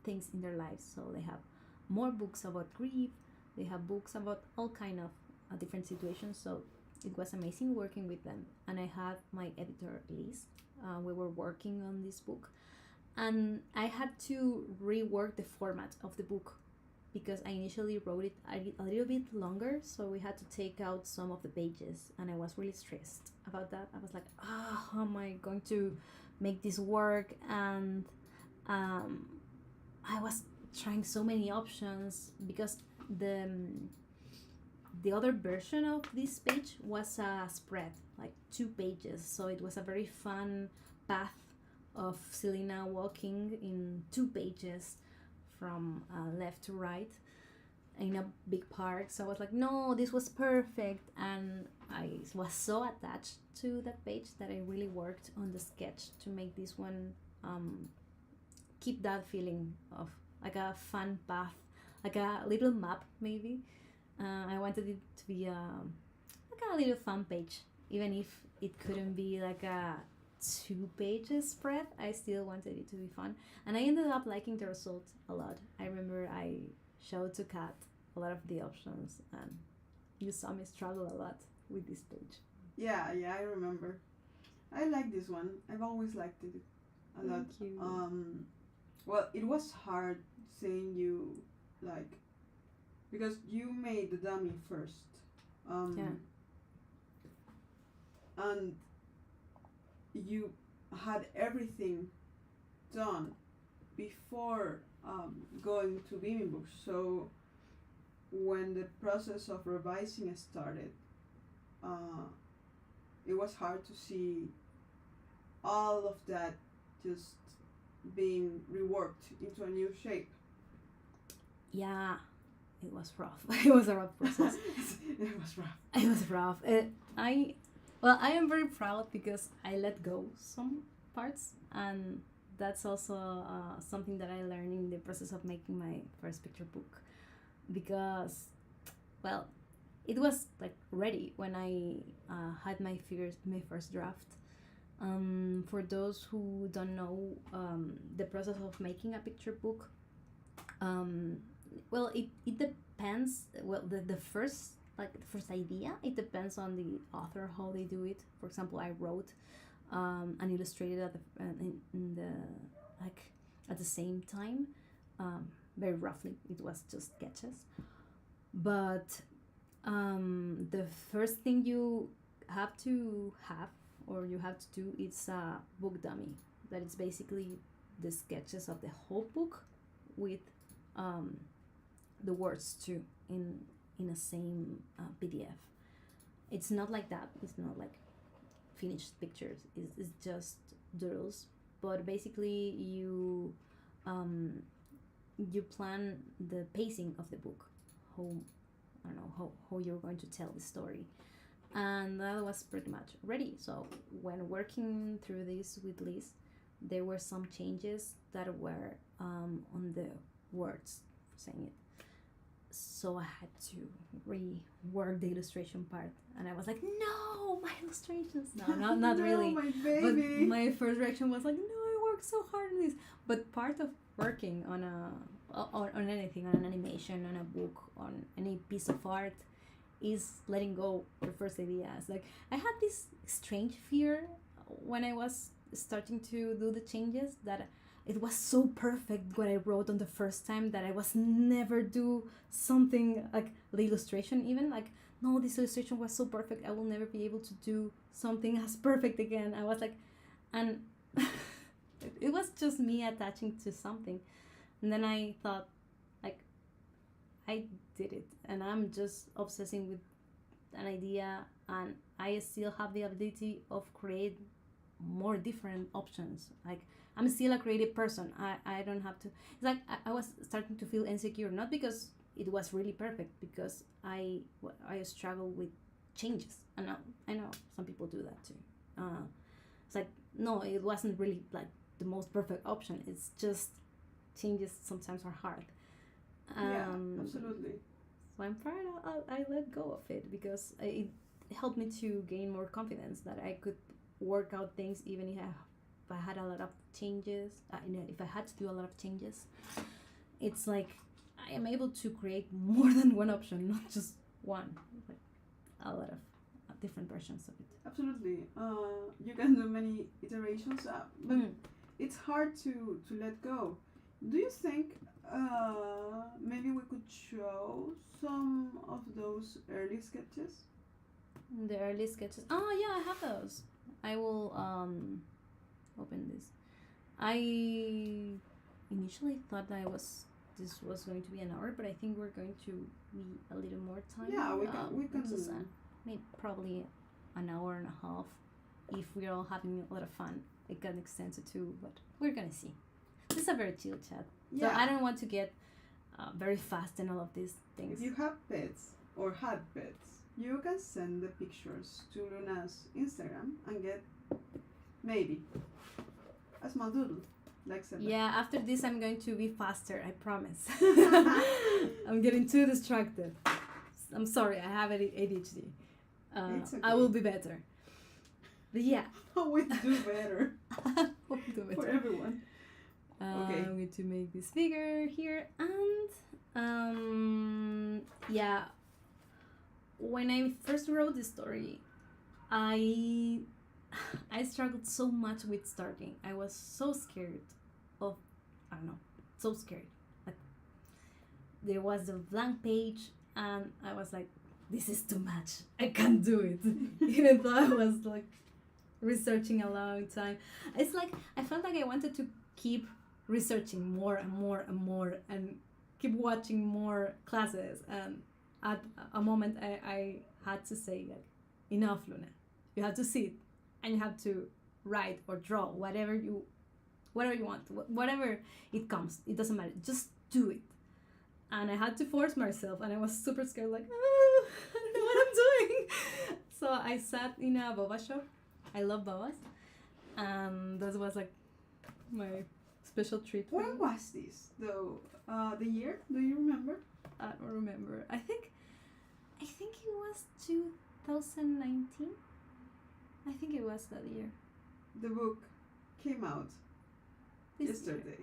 things in their lives. So they have more books about grief. They have books about all kind of different situations. So it was amazing working with them. And I had my editor Liz. We were working on this book, and I had to rework the format of the book because I initially wrote it a little bit longer, so we had to take out some of the pages, and I was really stressed about that. I was like, how am I going to make this work? And I was trying so many options because the other version of this page was a spread, like 2 pages, so it was a very fun path of Selena walking in 2 pages from left to right in a big park. So I was like, no, this was perfect, and I was so attached to that page that I really worked on the sketch to make this one keep that feeling of like a fun path, like a little map maybe. I wanted it to be like a little fun page, even if it couldn't be like a 2 pages spread. I still wanted it to be fun, and I ended up liking the result a lot. I remember I showed to Kat a lot of the options, and you saw me struggle a lot with this page. Yeah, I remember. I like this one. I've always liked it a lot. Thank you. Well, it was hard seeing you like, because you made the dummy first. Yeah. And you had everything done before going to Beaming Books. So when the process of revising started, it was hard to see all of that just being reworked into a new shape. Yeah, it was rough. It was a rough process. It was rough. It was rough. I am very proud because I let go some parts, and that's also something that I learned in the process of making my first picture book. because, well, it was like ready when I had my first draft. For those who don't know the process of making a picture book, um, well, it depends. Well, the first, like the first idea, it depends on the author how they do it. For example, I wrote and illustrated in the like at the same time. Very roughly, it was just sketches. But the first thing you have to have or you have to do is a book dummy. That is basically the sketches of the whole book with um, the words too in a same PDF. It's not like that. It's not like finished pictures. It's just doodles. But basically, um, you plan the pacing of the book. How I don't know how you're going to tell the story, and that was pretty much ready. So when working through this with Liz, there were some changes that were on the words saying it. So I had to rework the illustration part, and I was like, "No, my illustrations." No, not No, really. my But baby. my first reaction was like, "No, I worked so hard on this." But part of working on on anything, on an animation, on a book, on any piece of art, is letting go your first ideas. Like I had this strange fear when I was starting to do the changes that it was so perfect what I wrote on the first time that I was never do something like the illustration even like no, this illustration was so perfect, I will never be able to do something as perfect again. I was like, and it was just me attaching to something, and then I thought like I did it and I'm just obsessing with an idea, and I still have the ability of create more different options. Like I'm still a creative person. I don't have to. It's like I was starting to feel insecure, not because it was really perfect, because I struggle with changes. I know some people do that too. It's like no, it wasn't really like the most perfect option. It's just changes sometimes are hard. Yeah, absolutely. So I'm proud I let go of it because it helped me to gain more confidence that I could work out things even if I had a lot of changes. If I had to do a lot of changes, it's like I am able to create more than one option, not just one. Like a lot of different versions of it. Absolutely. You can do many iterations, but it's hard to let go. Do you think maybe we could show some of those early sketches? The early sketches. Oh yeah, I have those. I will open this. I initially thought that this was going to be an hour, but I think we're going to be a little more time. Yeah, we can. Just, maybe probably an hour and a half. If we're all having a lot of fun, it can extend to 2, but we're gonna see. This is a very chill chat. Yeah. So I don't want to get very fast and all of these things. If you have pets or had pets, you can send the pictures to Luna's Instagram and get maybe a small doodle like Seba. Yeah, after this I'm going to be faster, I promise. I'm getting too distracted. I'm sorry, I have ADHD. It's okay. I will be better. But yeah. We do better We'll do better. for everyone. Okay. I'm going to make this bigger here, and yeah, when I first wrote this story, I struggled so much with starting. I was so scared of, I don't know, so scared. Like there was a blank page, and I was like, this is too much. I can't do it. Even though I was like researching a long time. It's like I felt like I wanted to keep researching more and more and more and keep watching more classes, and at a moment I had to say like, enough, Luna, you have to sit and you have to write or draw whatever you want, whatever it comes, it doesn't matter, just do it. And I had to force myself, and I was super scared, like I don't know what I'm doing. So I sat in a boba shop. I love bobas, and that was like my special treat. When was this though? The year? Do you remember? I don't remember. I think it was 2019. I think it was that year. The book came out This yesterday.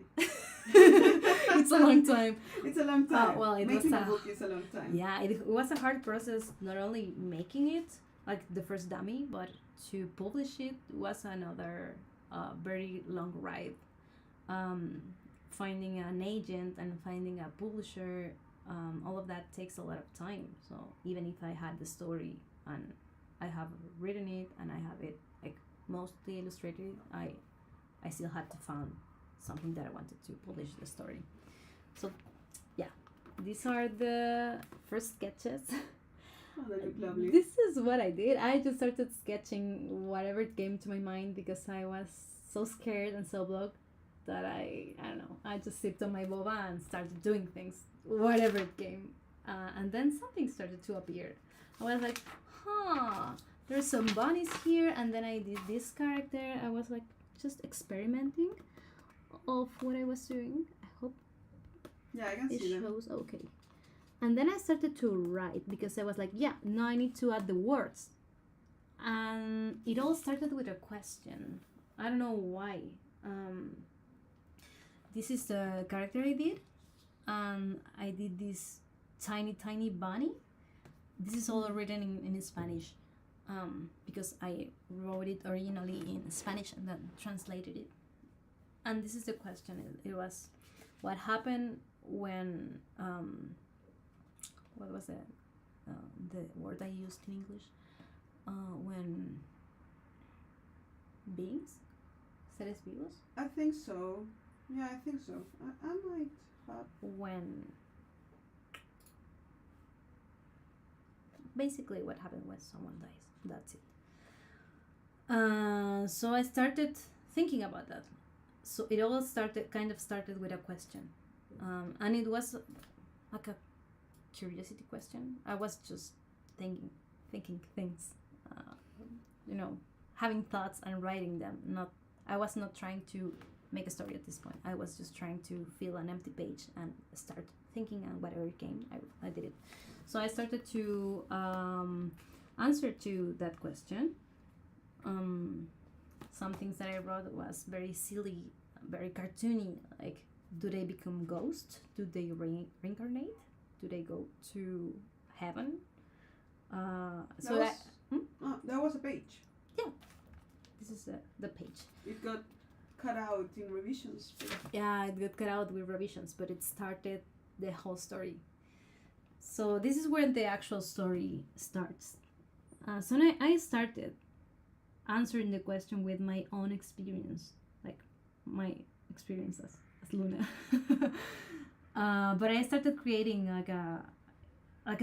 It's a long time. It's a long time. Well, making a book is a long time. Yeah, it was a hard process. Not only making it, like the first dummy, but to publish it was another very long ride. Finding an agent and finding a publisher, all of that takes a lot of time. So even if I had the story and I have written it and I have it like mostly illustrated, I still had to find something that I wanted to publish the story. So yeah, these are the first sketches. Oh, they look lovely. This is what I did. I just started sketching whatever came to my mind because I was so scared and so blocked that I don't know. I just sipped on my boba and started doing things, whatever it came. And then something started to appear. I was like, there's some bunnies here. And then I did this character. I was like just experimenting of what I was doing. I hope Yeah, I can it see them. shows okay. And then I started to write because I was like, yeah, now I need to add the words. And it all started with a question. I don't know why. This is the character I did. I did this tiny bunny. This is all written in Spanish because I wrote it originally in Spanish and then translated it. And this is the question. It was, what happened when what was the word I used in English? When beings, seres vivos. I think so. Yeah, I think so. I might have. When basically what happened when someone dies. That's it. So I started thinking about that. So it all started with a question, and it was like a curiosity question. I was just thinking things, having thoughts and writing them. I was not trying to make a story at this point. I was just trying to fill an empty page and start thinking, and whatever came, I did it. So I started to answer to that question. Some things that I wrote was very silly, very cartoony, like, do they become ghosts? Do they reincarnate? Do they go to heaven? That was a page. Yeah, this is the page. It got cut out in revisions. Yeah, it got cut out with revisions, but it started the whole story. So this is where the actual story starts. So I started answering the question with my own experience, like my experience as Luna. But I started creating like a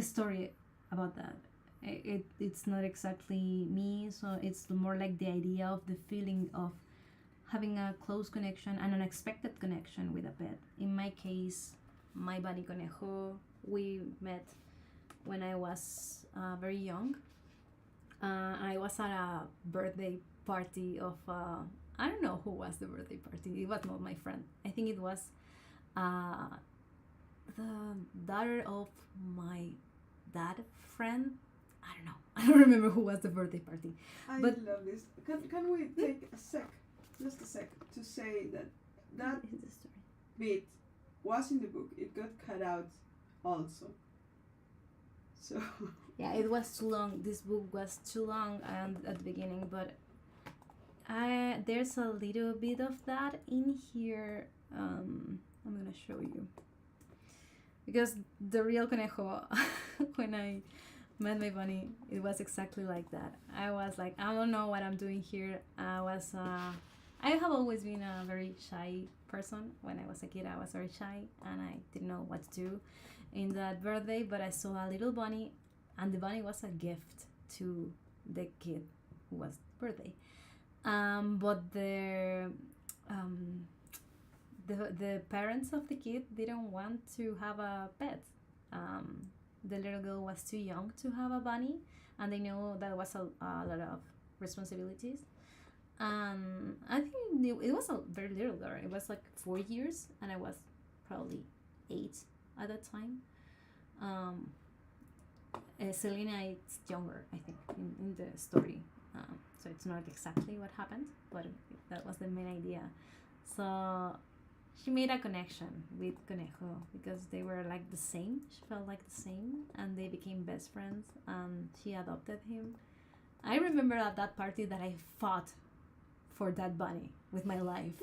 story about that. It's not exactly me, so it's more like the idea of the feeling of having a close connection, an unexpected connection with a pet. In my case, my bunny conejo, we met when I was very young. I was at a birthday party of I don't know who was the birthday party. It was not my friend. I think it was the daughter of my dad friend. I don't know. I don't remember who was the birthday party. I love this. Can we take just a sec, to say that is the story. bit was in the book. It got cut out also. So yeah, it was too long. This book was too long and at the beginning, but there's a little bit of that in here. I'm gonna show you, because the real conejo, when I met my bunny, it was exactly like that. I was like, I don't know what I'm doing here. I have always been a very shy person. When I was a kid, I was very shy and I didn't know what to do in that birthday, but I saw a little bunny, and the bunny was a gift to the kid who was birthday. But the parents of the kid didn't want to have a pet. The little girl was too young to have a bunny, and they knew that was a lot of responsibilities. I think it was a very little girl. It was like 4 years, and I was probably 8 at that time. Selena is younger, I think, in the story. So it's not exactly what happened, but that was the main idea. So she made a connection with Conejo because they were like the same. She felt like the same, and they became best friends. And she adopted him. I remember at that party that I fought for that bunny with my life.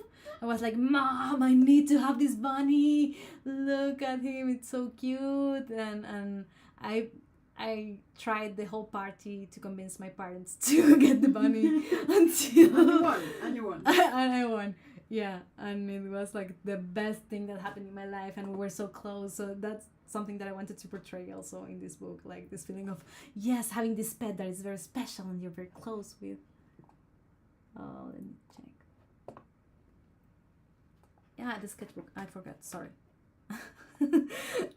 I was like, Mom, I need to have this bunny. Look at him, it's so cute. And I tried the whole party to convince my parents to get the bunny until and you won. and I won. Yeah, and it was like the best thing that happened in my life, and we were so close. So that's something that I wanted to portray also in this book, like this feeling of yes, having this pet that is very special and you're very close with. Oh, let me check. Yeah, the sketchbook. I forgot. Sorry.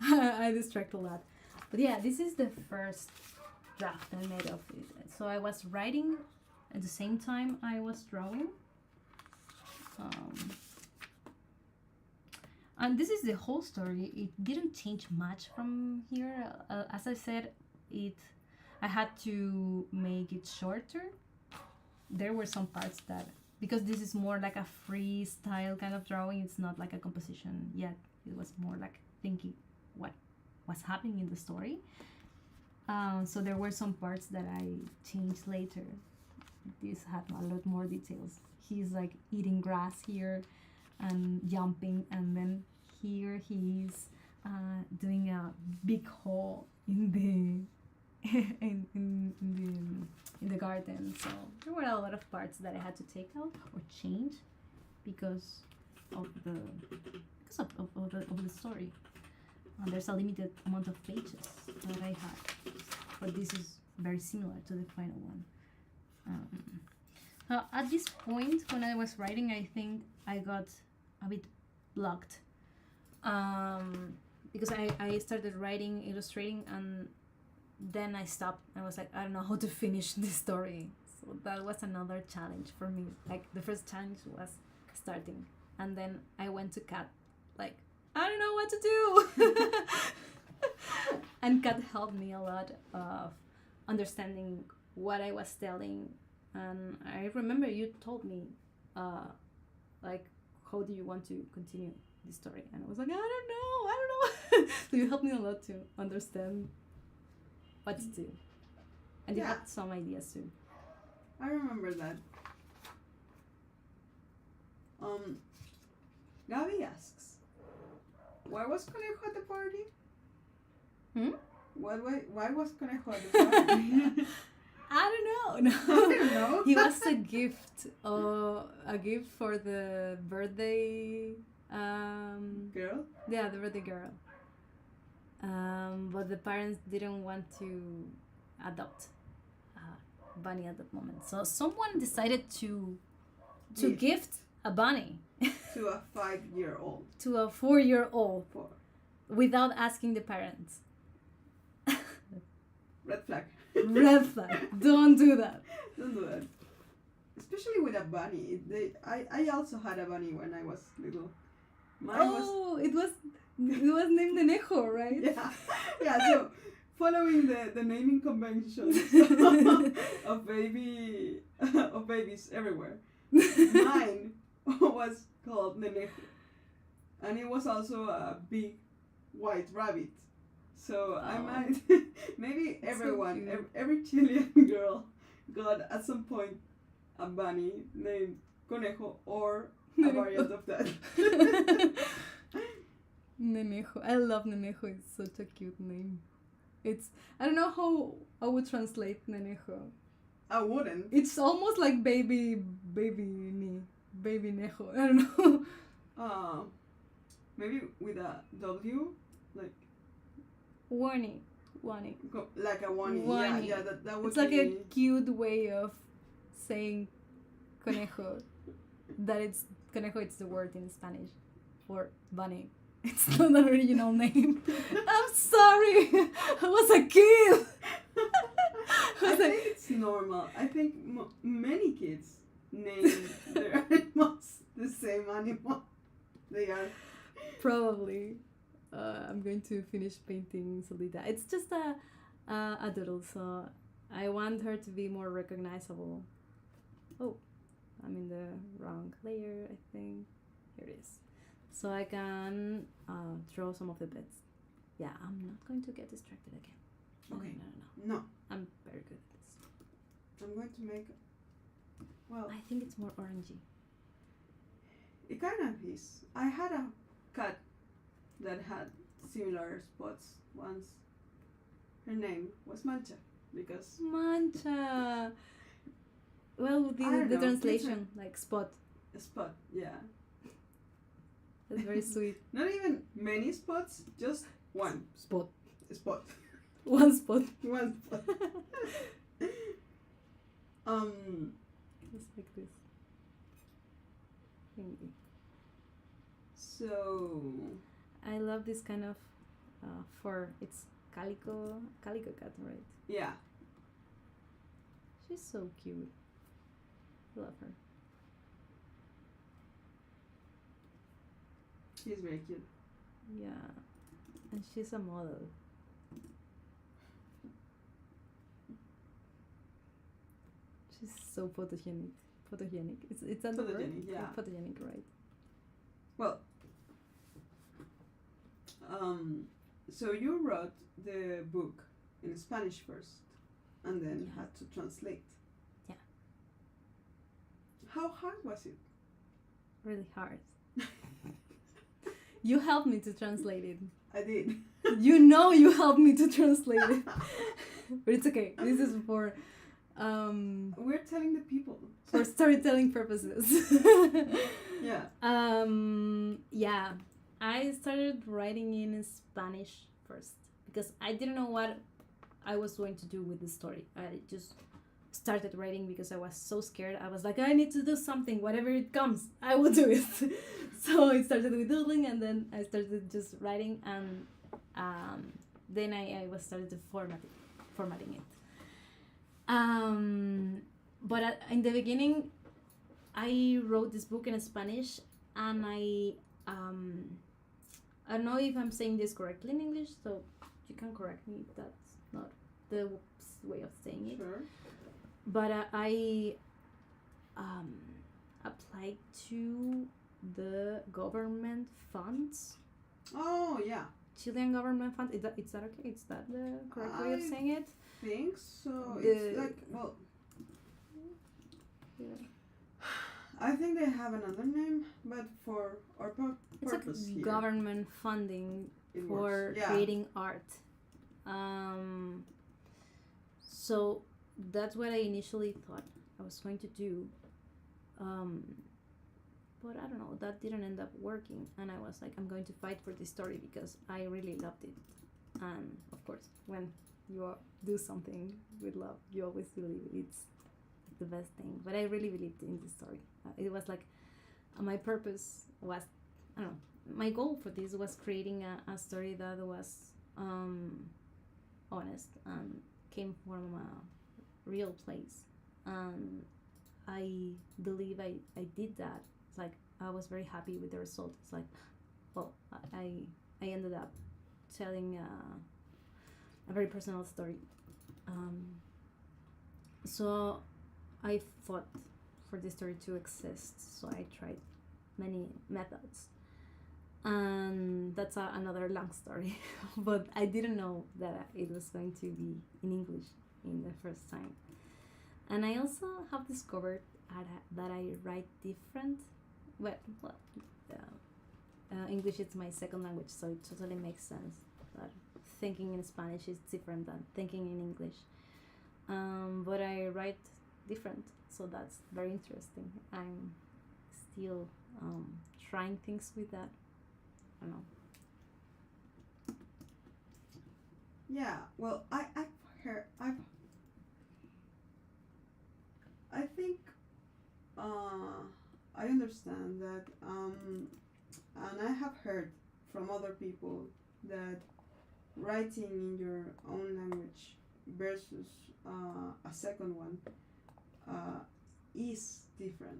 I distract a lot. But yeah, this is the first draft I made of it. So I was writing at the same time I was drawing. And this is the whole story. It didn't change much from here. As I said, I had to make it shorter. There were some parts that, because this is more like a freestyle kind of drawing, it's not like a composition yet. It was more like thinking what was happening in the story. So there were some parts that I changed later. This had a lot more details. He's like eating grass here and jumping, and then here he's doing a big hole in the in the garden. So there were a lot of parts that I had to take out or change because of the story. There's a limited amount of pages that I had, but this is very similar to the final one. At this point, when I was writing, I think I got a bit blocked because I started writing, illustrating, and then I stopped. I was like, I don't know how to finish this story. So that was another challenge for me. Like the first challenge was starting, and then I went to Kat, like, I don't know what to do. And Kat helped me a lot of understanding what I was telling. And I remember you told me, like, how do you want to continue this story? And I was like, I don't know. So you helped me a lot to understand what to do. And you had some ideas too. I remember that. Gabi asks, why was Conejo at the party? Why was Conejo at the party? I don't know. No. I don't know. He was a gift for the birthday girl. Yeah, the birthday girl. But the parents didn't want to adopt bunny at that moment, so someone decided to gift a bunny to a 5-year-old. To a 4-year-old without asking the parents. Red flag. Red flag. Don't do that. Don't do that. Especially with a bunny. I also had a bunny when I was little. It was named Nenejo, right? Yeah. Yeah, so following the naming conventions of babies everywhere. Mine was called Nenejo. And it was also a big white rabbit. So I might, maybe everyone, so every Chilean girl got at some point a bunny named Conejo or a variant of that. Nenejo. I love Nenejo. It's such a cute name. I don't know how I would translate Nenejo. I wouldn't. It's almost like baby Nejo. I don't know. Maybe with a W, like. Warning. Like a warning. Yeah, that would it's like a cute way of saying conejo. Conejo, it's the word in Spanish for bunny. It's not an original name. I'm sorry. I was a kid. I think it's normal. I think many kids name their animals the same animal. They are. Probably. I'm going to finish painting Solita. It's just a doodle, so I want her to be more recognizable. Oh, I'm in the wrong layer, I think. Here it is. So I can draw some of the bits. Yeah, I'm not going to get distracted again. Okay. No. No. I'm very good at this. I'm going to make. Well, I think it's more orangey. it kind of is. I had a cat that had similar spots once. Her name was Mancha because Mancha. Well, I don't the know, translation, like spot. a spot, yeah. That's very sweet. Not even many spots, just one Spot. spot. One spot. One spot. Just like this. Thingy. So I love this kind of fur. It's calico cat, right? yeah, She's so cute. Love her. she's very cute. Yeah, and she's a model. She's so photogenic. Photogenic. It's that the word? Photogenic, yeah. Photogenic, right? Well, so you wrote the book in Spanish first, and then Yeah. had to translate. Yeah. How hard was it? Really hard. You helped me to translate it. I did. You know you helped me to translate it. But it's okay. This is for We're telling the people. storytelling purposes. Yeah. Yeah. I started writing in Spanish first because I didn't know what I was going to do with the story. I just started writing because I was so scared. I was like, I need to do something, whatever it comes, I will do it. So I started with doodling, and then I started just writing, and then I was started to formatting it. But in the beginning, I wrote this book in Spanish, and I don't know if I'm saying this correctly in English, so you can correct me if that's not the way of saying it. Sure. But I applied to the government funds, Oh yeah. Chilean government fund. Is that okay? Is that the correct way of I saying it? Think so. The- It's like, well, Yeah. I think they have another name, but for our It's like purpose here, government funding it for works. Yeah. creating art. So that's what I initially thought I was going to do. But I don't know, that didn't end up working, and I was like, I'm going to fight for this story because I really loved it. And of course, when you do something with love, you always believe it's the best thing. But I really believed in this story. It was like my purpose was, I don't know, my goal for this was creating a story that was honest and came from a real place. And I believe I did that. It's like I was very happy with the result. It's like, well, I ended up telling a very personal story. So I fought for this story to exist. So I tried many methods. And that's another long story. But I didn't know that it was going to be in English in the first time. And I also have discovered that I write different. Well, English is my second language, so it totally makes sense that thinking in Spanish is different than thinking in English. But I write different, so that's very interesting. I'm still trying things with that. I don't know. Yeah. Well, I think I understand that, and I have heard from other people that writing in your own language versus a second one is different,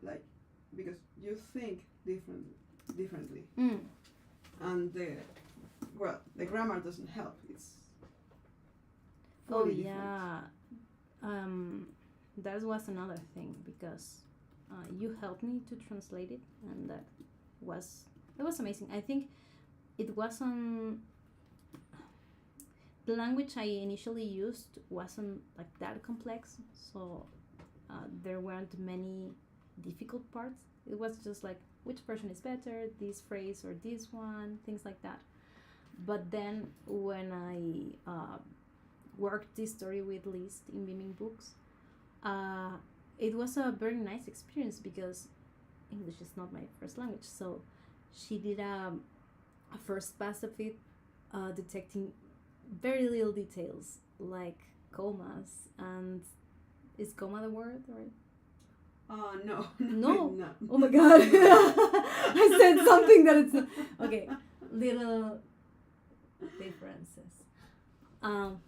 like, because you think differently, and well, the grammar doesn't help. It's Oh fully yeah, that was another thing because you helped me to translate it, and that was amazing. I think it wasn't the language I initially used wasn't like that complex, so there weren't many difficult parts. It was just like which version is better, this phrase or this one, things like that. But then when I worked this story with Liszt in Beaming Books, uh, it was a very nice experience because English is not my first language. So she did a first pass of it, detecting very little details like commas and is comma the word right? No. No. No. Oh my god! I said something that it's not. Okay. Little differences.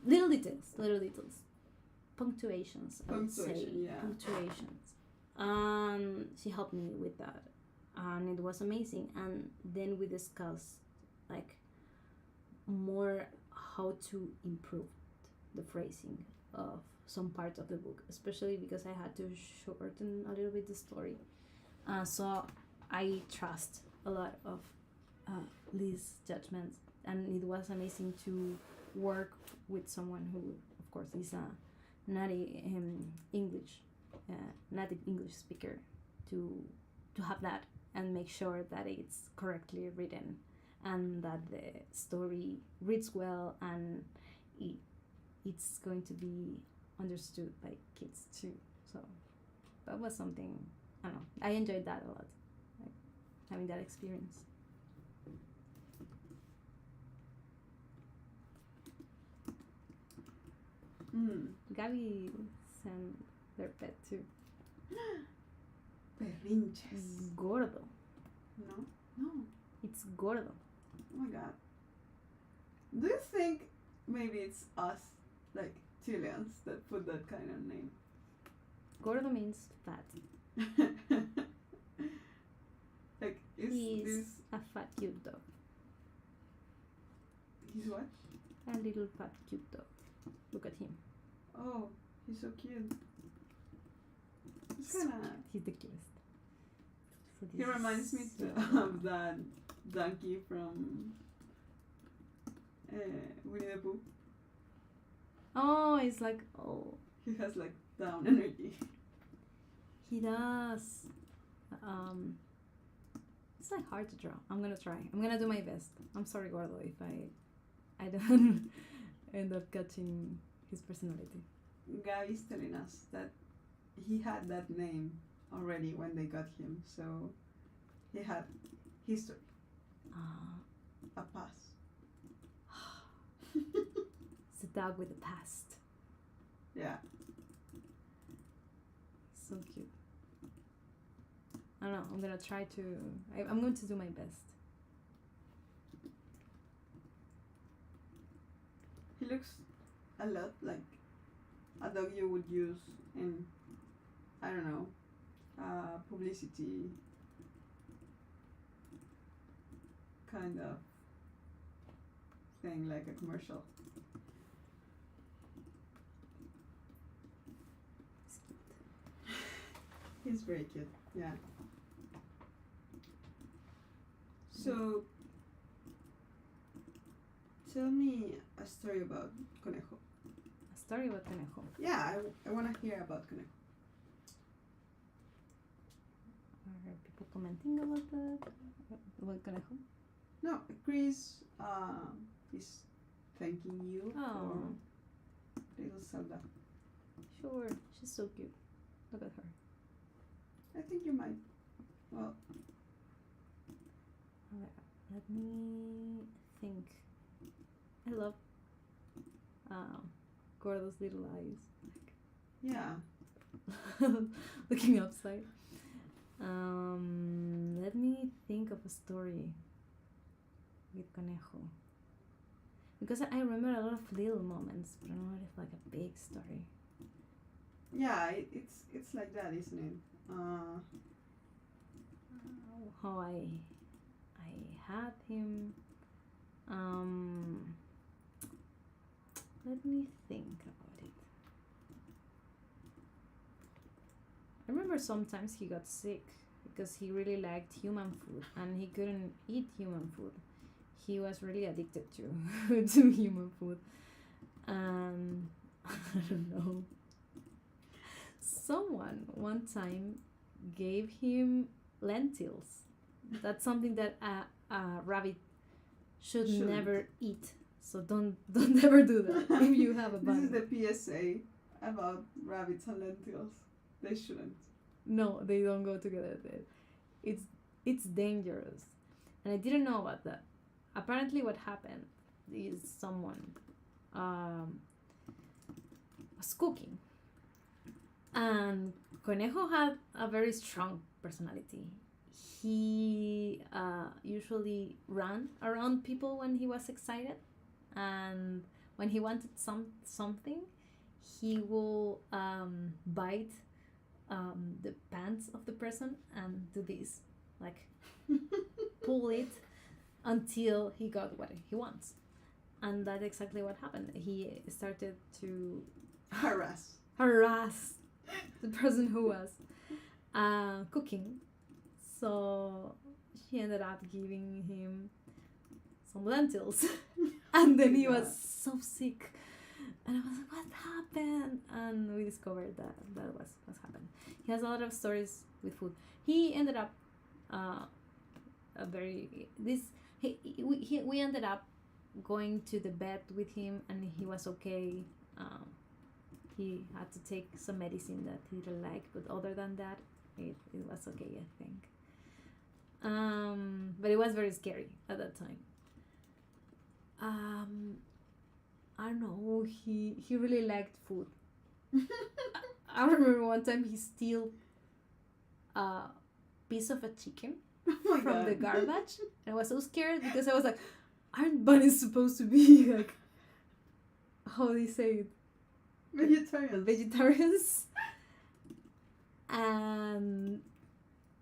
Little details. Punctuations, I would say. Punctuation, yeah. Punctuations. She helped me with that, and it was amazing. And then we discussed like more how to improve the phrasing of some parts of the book, especially because I had to shorten a little bit the story. So I trust a lot of Liz's judgments, and it was amazing to work with someone who, of course, is a English, native English speaker, to have that and make sure that it's correctly written and that the story reads well and it's going to be understood by kids too. So that was something, I don't know, I enjoyed that a lot, like having that experience. Gabby sent their pet too. Perrinches. Gordo. No? No. It's gordo. Oh my god. Do you think maybe it's us, like Chileans, that put that kind of name? Gordo means fat. Like, is He's this. a fat cute dog. He's what? A little fat cute dog. Look at him. Oh, he's so cute. He's So kind of. He's the cutest. So He this reminds me is, of that donkey from Winnie the Pooh. Oh, it's like, oh, He has like down energy. he does. It's like hard to draw. I'm gonna try. I'm gonna do my best. I'm sorry, Gordo, if I don't end up catching his personality. Guy is telling us that he had that name already when they got him, so he had history, Uh, a past. it's a dog with a past. Yeah. So cute. I don't know. I'm gonna try to. I'm going to do my best. He looks a lot like a dog you would use in, I don't know, publicity kind of thing, like a commercial. It's cute. He's very cute, yeah. So, tell me a story about Conejo. A story about Conejo. Yeah, I want to hear about Conejo. Are people commenting about Conejo? No, Chris is thanking you Oh. for little Zelda. Sure, she's so cute. Look at her. I think you might. Well, Let me think. I love Gordo's little eyes. yeah. Looking upside. Let me think of a story with Conejo. Because I remember a lot of little moments, but I don't know if like a big story. Yeah, it's like that, isn't it? How I had him. Um, Let me think about it. I remember sometimes he got sick because he really liked human food and he couldn't eat human food. He was really addicted to to human food. And I don't know. Someone one time gave him lentils. That's something that a rabbit should Shouldn't. never eat. So don't ever do that if you have a This bunny. is the PSA about rabbits and lentils. They shouldn't. No, they don't go together. It's it's dangerous, and I didn't know about that. Apparently, what happened is someone was cooking, and Conejo had a very strong personality. He usually ran around people when he was excited, and when he wanted something, he will bite the pants of the person and do this, like pull it until he got what he wants. And that's exactly what happened. He started to Harass. harass the person who was cooking. So she ended up giving him some lentils. And then he was so sick. And I was like, what happened? And we discovered that that was what happened. He has a lot of stories with food. He ended up a very this we ended up going to the vet with him, and he was okay. He had to take some medicine that he didn't like, but other than that, it was okay, I think. But it was very scary at that time. I don't know. He really liked food. I remember one time he stole a piece of a chicken Oh my from God. the garbage, and I was so scared because I was like, aren't bunnies supposed to be like, how do you say it, Vegetarian. vegetarians? And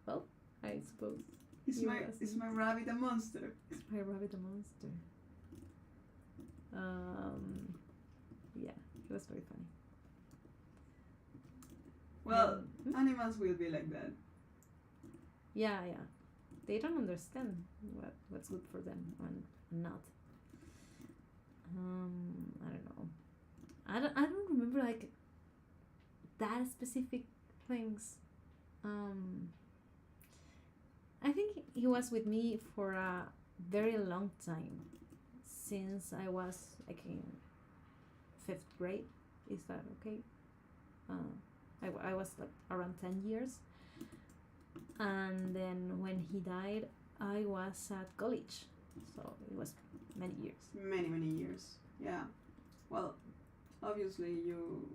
well, I suppose Is he my wasn't. is my rabbit a monster? My rabbit a monster. Yeah, it was very funny. Well, Hmm? animals will be like that. Yeah, they don't understand what's good for them and not. I don't know. I don't remember like that specific things. I think he was with me for a very long time, since I was like in 5th grade. Is that okay? I was like around 10 years. And then when he died, I was at college. So it was many years. Many years. Yeah. Well, obviously you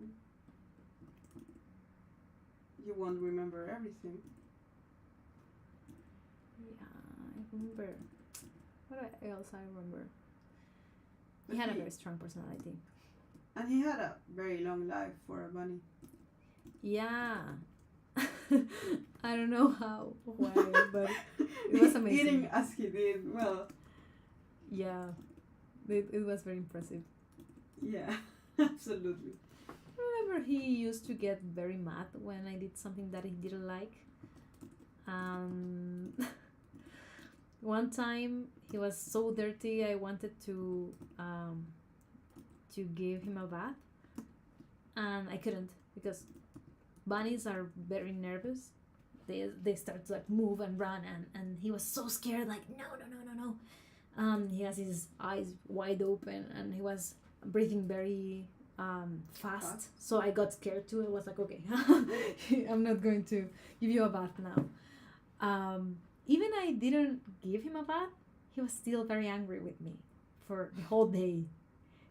won't remember everything. Yeah, I remember. What else I remember? But He had a very strong personality. And he had a very long life for a bunny. Yeah. I don't know how, why, but it was amazing. Eating as he did, well, Yeah, it was very impressive. yeah, absolutely. I remember he used to get very mad when I did something that he didn't like. One time he was so dirty, I wanted to give him a bath, and I couldn't because bunnies are very nervous. They start to like move and run, and he was so scared, like no. He has his eyes wide open and he was breathing very fast. So I got scared too. I was like, okay, I'm not going to give you a bath now. Even I didn't give him a bath, he was still very angry with me for the whole day.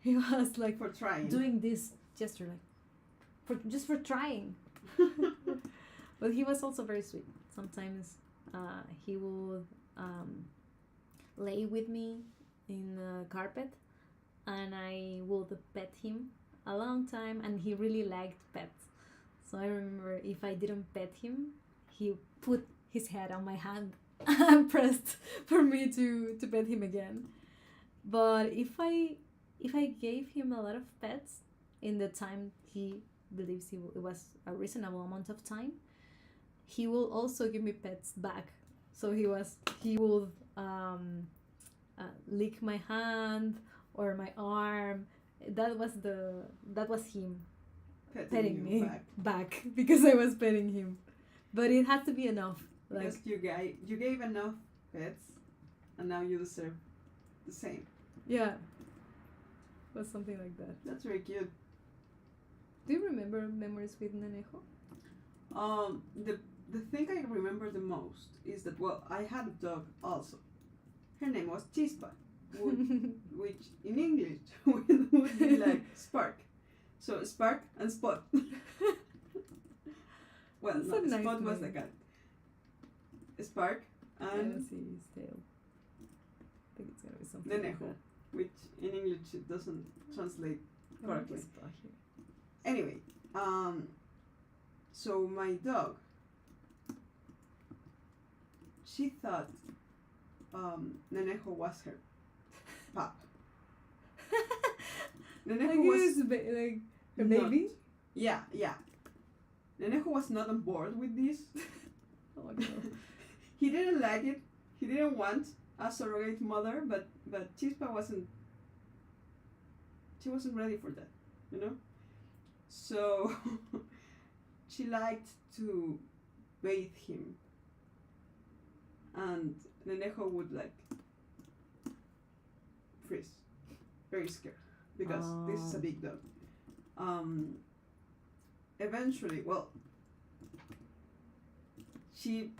He was like For trying. doing this gesture, like for trying. But he was also very sweet. Sometimes he would lay with me in the carpet, and I would pet him a long time, and he really liked pets. So I remember if I didn't pet him, he put his head on my hand and pressed for me to pet him again. But if I gave him a lot of pets in the time he believes it was a reasonable amount of time, he will also give me pets back. So he would lick my hand or my arm. That was him petting you me back because I was petting him. But it had to be enough. Like, because you gave enough pets, and now you deserve the same. yeah, was something like that. That's very cute. Do you remember memories with Nenejo? The thing I remember the most is that, well, I had a dog also. Her name was Chispa, which in English would be like spark. So Spark and Spot. Well, That's no, a nice Spot was the name. cat. Spark I don't and see his tail. I think it's gonna be something Nenejo, which in English it doesn't translate like correctly. that. Anyway, so my dog, she thought Nenejo was her pup. Nenejo was like a not- baby. Yeah. Nenejo was not on board with this. Oh no. He didn't like it. He didn't want a surrogate mother, but Chispa wasn't. She wasn't ready for that, you know. So she liked to bathe him, and Nenejo would like freeze, very scared because this is a Oh. big dog. Eventually, well, she.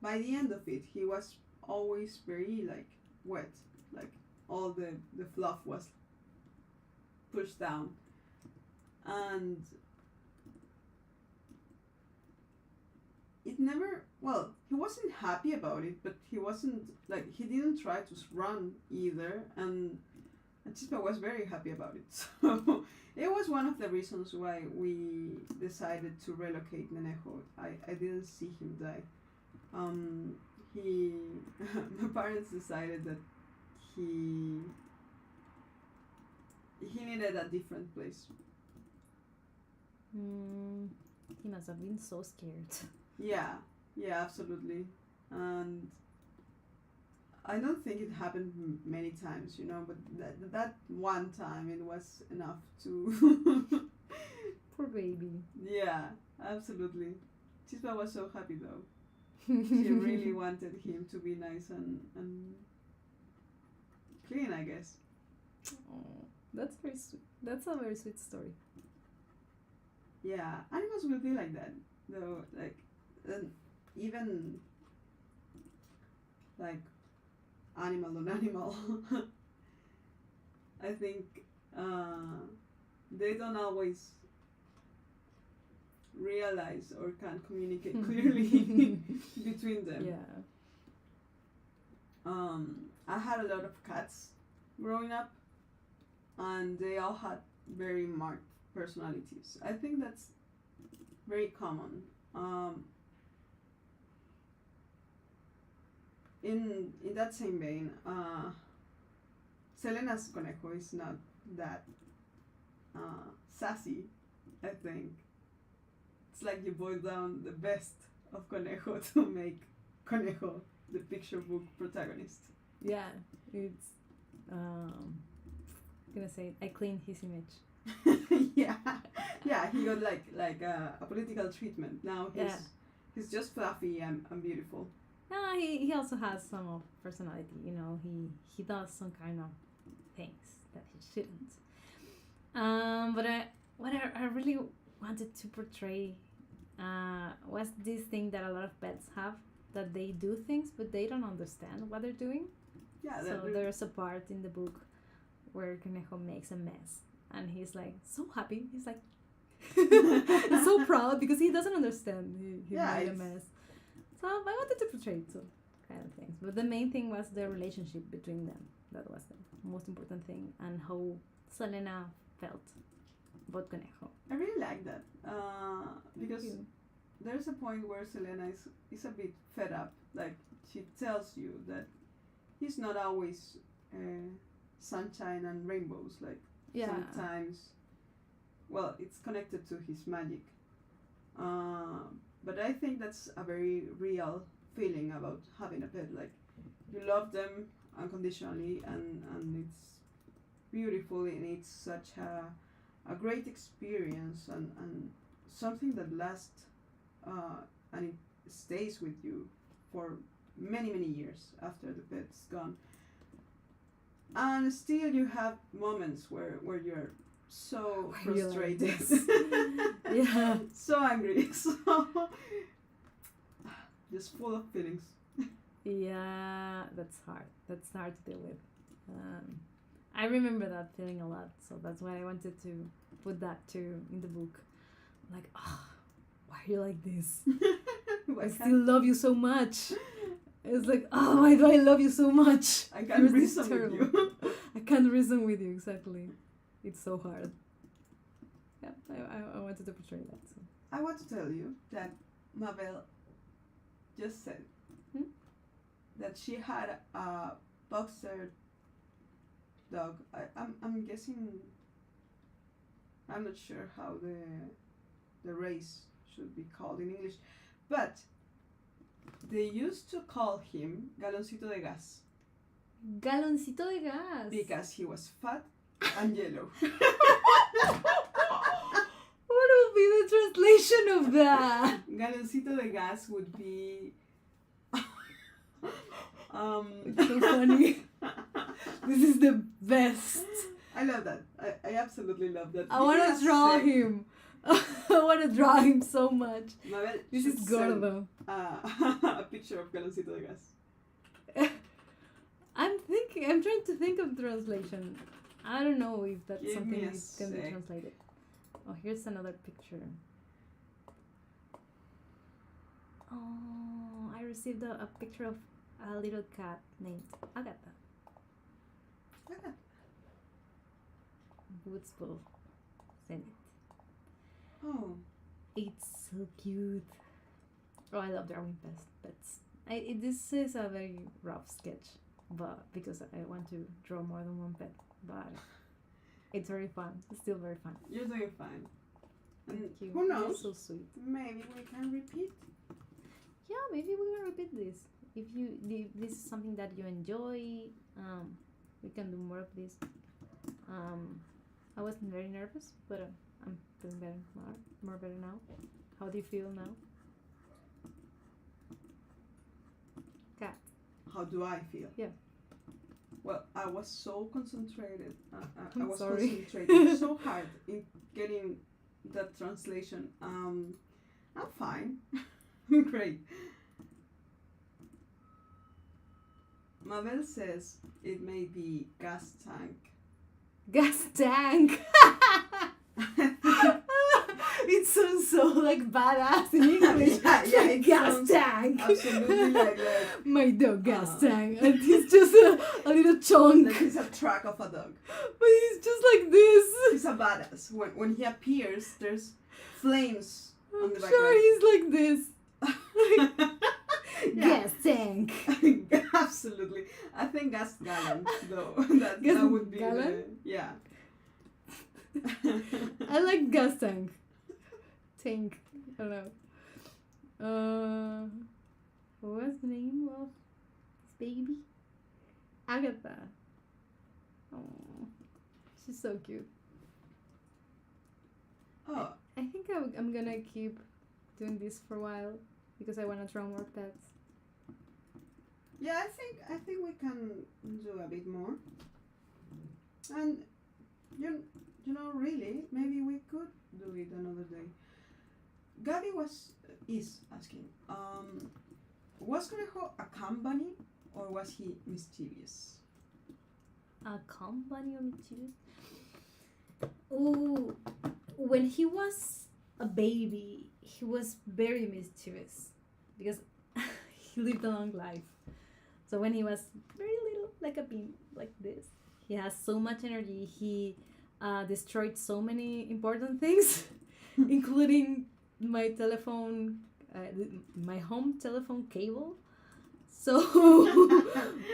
By the end of it, he was always very like wet, like all the fluff was pushed down, and it never. Well, he wasn't happy about it, but he wasn't like he didn't try to run either, and Chispa was very happy about it. So it was one of the reasons why we decided to relocate Nenejo. I didn't see him die. He my parents decided that he needed a different place. He must have been so scared. Yeah, absolutely. And I don't think it happened many times, you know, but that one time it was enough to. Poor baby. Yeah, absolutely. Chispa was so happy though. She really wanted him to be nice and clean, I guess. Oh, that's very sweet. That's a very sweet story. Yeah, animals will be like that though. Like, even like animal on animal. I think they don't always realize or can communicate clearly between them. Yeah. I had a lot of cats growing up, and they all had very marked personalities. I think that's very common. In that same vein, Selena's conejo is not that sassy. I think it's like you boil down the best of conejo to make conejo the picture book protagonist. Yeah. It's gonna say I cleaned his image. Yeah, he got like a political treatment. Now he's just fluffy and beautiful. No, he also has some of personality. You know, he does some kind of things that he shouldn't. But what I really wanted to portray was this thing that a lot of pets have, that they do things but they don't understand what they're doing. Yeah, So there's a part in the book where Conejo makes a mess and he's like so happy. He's like so proud because he doesn't understand he made a mess. So I wanted to portray some kind of things. But the main thing was the relationship between them. That was the most important thing, and how Selena felt about Conejo. I really like that because Thank you. there's a point where Selena is a bit fed up. Like, she tells you that he's not always sunshine and rainbows. Like Yeah. sometimes, well, it's connected to his magic. But I think that's a very real feeling about having a pet. Like you love them unconditionally, and it's beautiful, and it's such a great experience, and something that lasts and it stays with you for many years after the pet's gone. And still you have moments where you're so Where you're like frustrated, this. Yeah. so angry, so just full of feelings. Yeah, that's hard. That's hard to deal with. I remember that feeling a lot, so that's why I wanted to put that too in the book. Like, why are you like this? I still love you so much. It's like, why do I love you so much? I can't You're this reason with terrible. you. I can't reason with you, exactly. It's so hard. Yeah, I wanted to portray that. So. I want to tell you that Mabel just said that she had a boxer dog. I'm guessing. I'm not sure how the race should be called in English, but they used to call him Galoncito de Gas Galoncito de gas. because he was fat and yellow. What would be the translation of that? Galoncito de Gas would be. It's so funny. This is the best. I love that. I absolutely love that. I want to draw him. I want to draw him so much. Mabel This should is send, gordo. a picture of Galoncito de Gas. I'm trying to think of translation. I don't know if that's Give something me a that can be sec. translated. Oh, here's another picture. Oh, I received a picture of a little cat named Agatha. Okay. Woodsville sent it. Oh, It's so cute. Oh, I love drawing pets. This is a very rough sketch, but because I want to draw more than one pet, but it's very fun. It's still very fun. you're doing fine. And Thank you. who You're knows? so sweet. Maybe we can repeat. Yeah, maybe we can repeat this. If this is something that you enjoy, we can do more of this. I was very nervous, but I'm feeling better, more better now. How do you feel now? Cat. How do I feel? Yeah. Well, I was so concentrated. I I'm was sorry. concentrating so hard in getting that translation. I'm fine. Great. Mabel says it may be gas tank. Gas tank. It sounds so like badass in English. Yeah, it gas sounds tank. Absolutely like My dog gas Uh. tank, and he's just a little chunk, like it's a track of a dog. but he's just like this. He's a badass. When he appears, there's flames on I'm the sure background. he's like this. Yeah. Gas tank. Absolutely. I think gas gallon though. that Gas would be gallon? yeah. I like gas tank. Tank. I don't know. What was the name of this baby? Agatha. Oh, she's so cute. Oh, I think I'm gonna keep doing this for a while because I wanna draw more pets. yeah. I think we can do a bit more. And you know really maybe we could do it another day. Gabby is asking, was Conejo a company or was he mischievous? A company or mischievous? Oh, when he was a baby, he was very mischievous because he lived a long life. So when he was very little, like a bean, like this, he has so much energy. He destroyed so many important things, including my telephone, my home telephone cable. So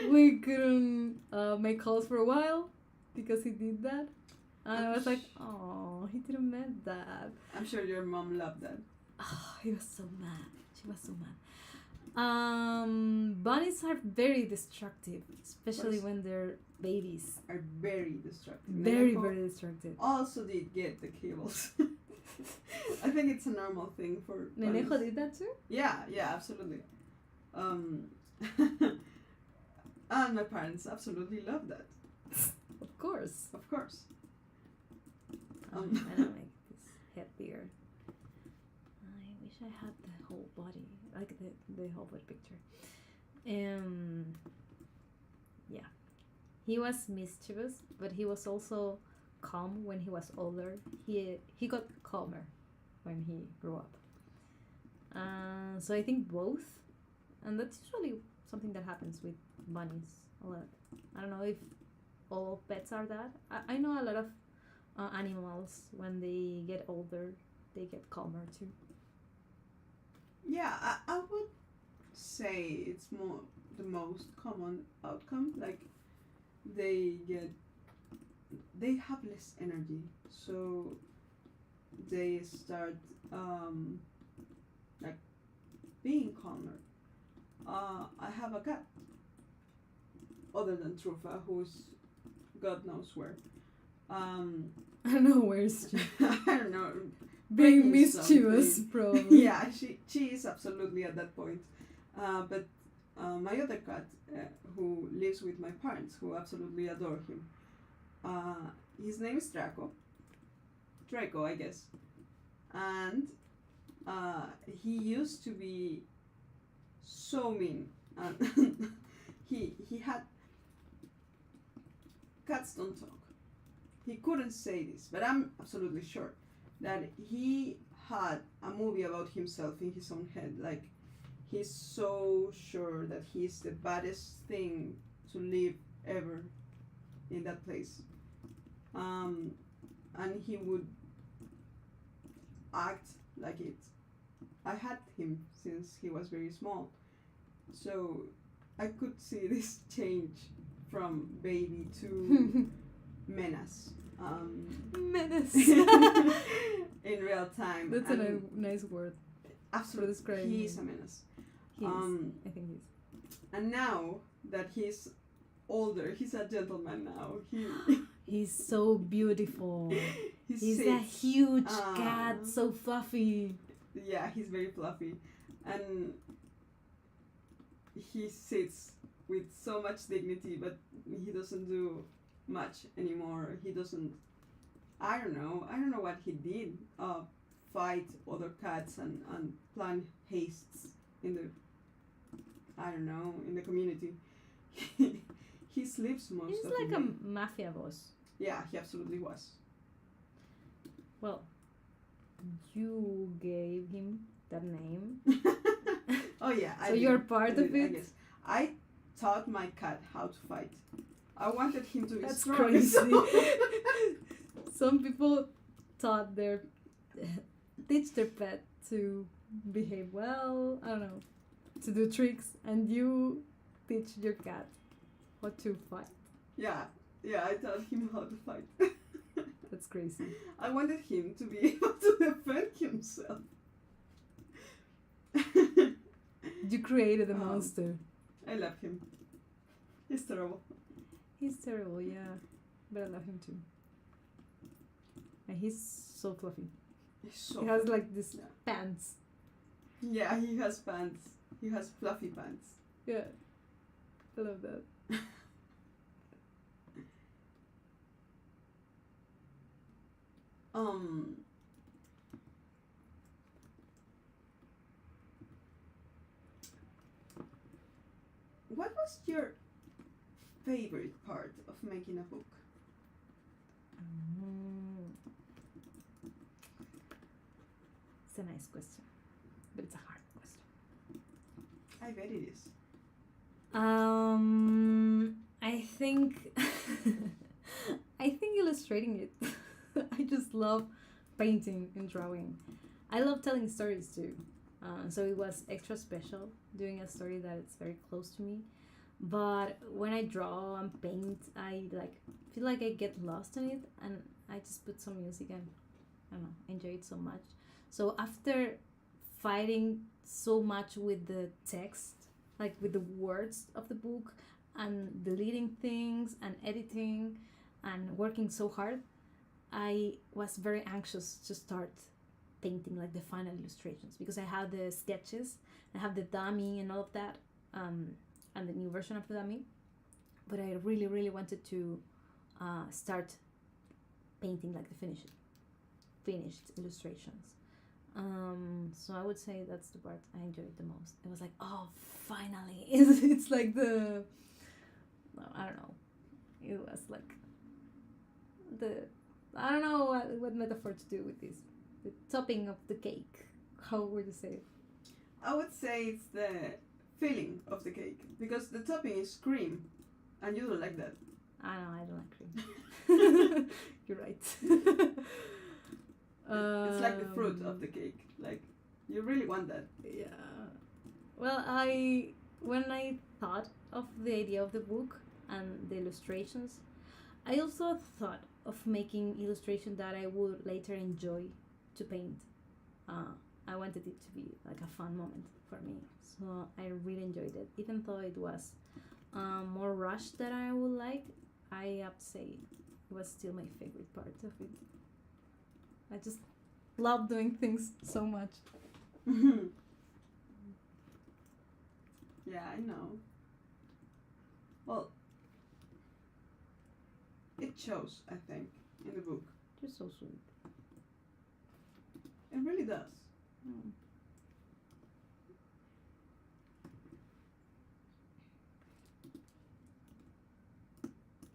we couldn't make calls for a while because he did that. And I was like, oh, he didn't mean that. I'm sure your mom loved that. Oh, he was so mad. She was so mad. Bunnies are very destructive, especially when they're babies. Are very destructive. Very, very destructive. Also did get the cables. I think it's a normal thing for Nenejo bunnies. did that too? Yeah, absolutely. And my parents absolutely love that. Of course. Of course. I'm gonna make this head bigger. I wish I had the whole body, like the whole body picture. Yeah. He was mischievous, but he was also calm when he was older. He got calmer when he grew up. So I think both, and that's usually something that happens with bunnies a lot. I don't know if all pets are that. I know a lot of animals, when they get older, they get calmer too. Yeah, I would say it's more the most common outcome. Like they have less energy, so they start like being calmer. I have a cat, other than Trufa, who's God knows where. I don't know where is she. I don't know. Being breaking mischievous, something. probably. Yeah, she is absolutely at that point. But my other cat, who lives with my parents, who absolutely adore him, his name is Draco, I guess. And he used to be so mean. And he had... Cats don't talk. He couldn't say this, but I'm absolutely sure that he had a movie about himself in his own head. Like, he's so sure that he's the baddest thing to live ever in that place. And he would act like it. I had him since he was very small. So I could see this change from baby to menace. Menace. In real time. That's a nice word. Absolutely. For describing He is a him. menace. He is. I think he is. And now that he's older, he's a gentleman now. He's so beautiful. He's a sits, huge cat, so fluffy. Yeah, he's very fluffy. And he sits with so much dignity, but he doesn't do much anymore. He doesn't... I don't know what he did. Fight other cats and plan hastes in the... I don't know, in the community. He sleeps most He's of like the a day. mafia boss. Yeah, he absolutely was. Well, you gave him that name. Oh yeah, So you're part of I it? guess. I taught my cat how to fight. I wanted him to be That's strong. crazy. Some people taught teach their pet to behave well, I don't know, to do tricks, and you teach your cat how to fight. Yeah, I taught him how to fight. That's crazy. I wanted him to be able to defend himself. You created a monster. I love him. He's terrible. He's terrible, yeah, but I love him too. And he's so fluffy. He's so He has like this Yeah. pants. Yeah, he has pants. He has fluffy pants. Yeah, I love that. What was your favorite part of making a book? It's a nice question, but it's a hard question. I bet it is. I think I think illustrating it. I just love painting and drawing. I love telling stories too. So it was extra special doing a story that it's very close to me. But when I draw and paint, I like feel like I get lost in it, and I just put some music and I don't know, enjoy it so much. So after fighting so much with the text, like with the words of the book, and deleting things and editing and working so hard, I was very anxious to start painting like the final illustrations because I have the sketches, I have the dummy and all of that, and the new version of the dummy. But I really, really wanted to start painting like the finished illustrations. So I would say that's the part I enjoyed the most. It was like, oh, finally! It's like the, I don't know. It was like the, I don't know what metaphor to do with this. The topping of the cake. How would you say it? I would say it's the filling of the cake because the topping is cream, and you don't like that. I don't know. I don't like cream. You're right. It's like the fruit of the cake. Like you really want that. Yeah. Well, when I thought of the idea of the book and the illustrations, I also thought of making illustration that I would later enjoy to paint. I wanted it to be like a fun moment for me, so I really enjoyed it. Even though it was more rushed than I would like, I have to say it was still my favorite part of it. I just love doing things so much. Yeah, I know. Well, it shows, I think, in the book. Just so sweet. It really does. Mm.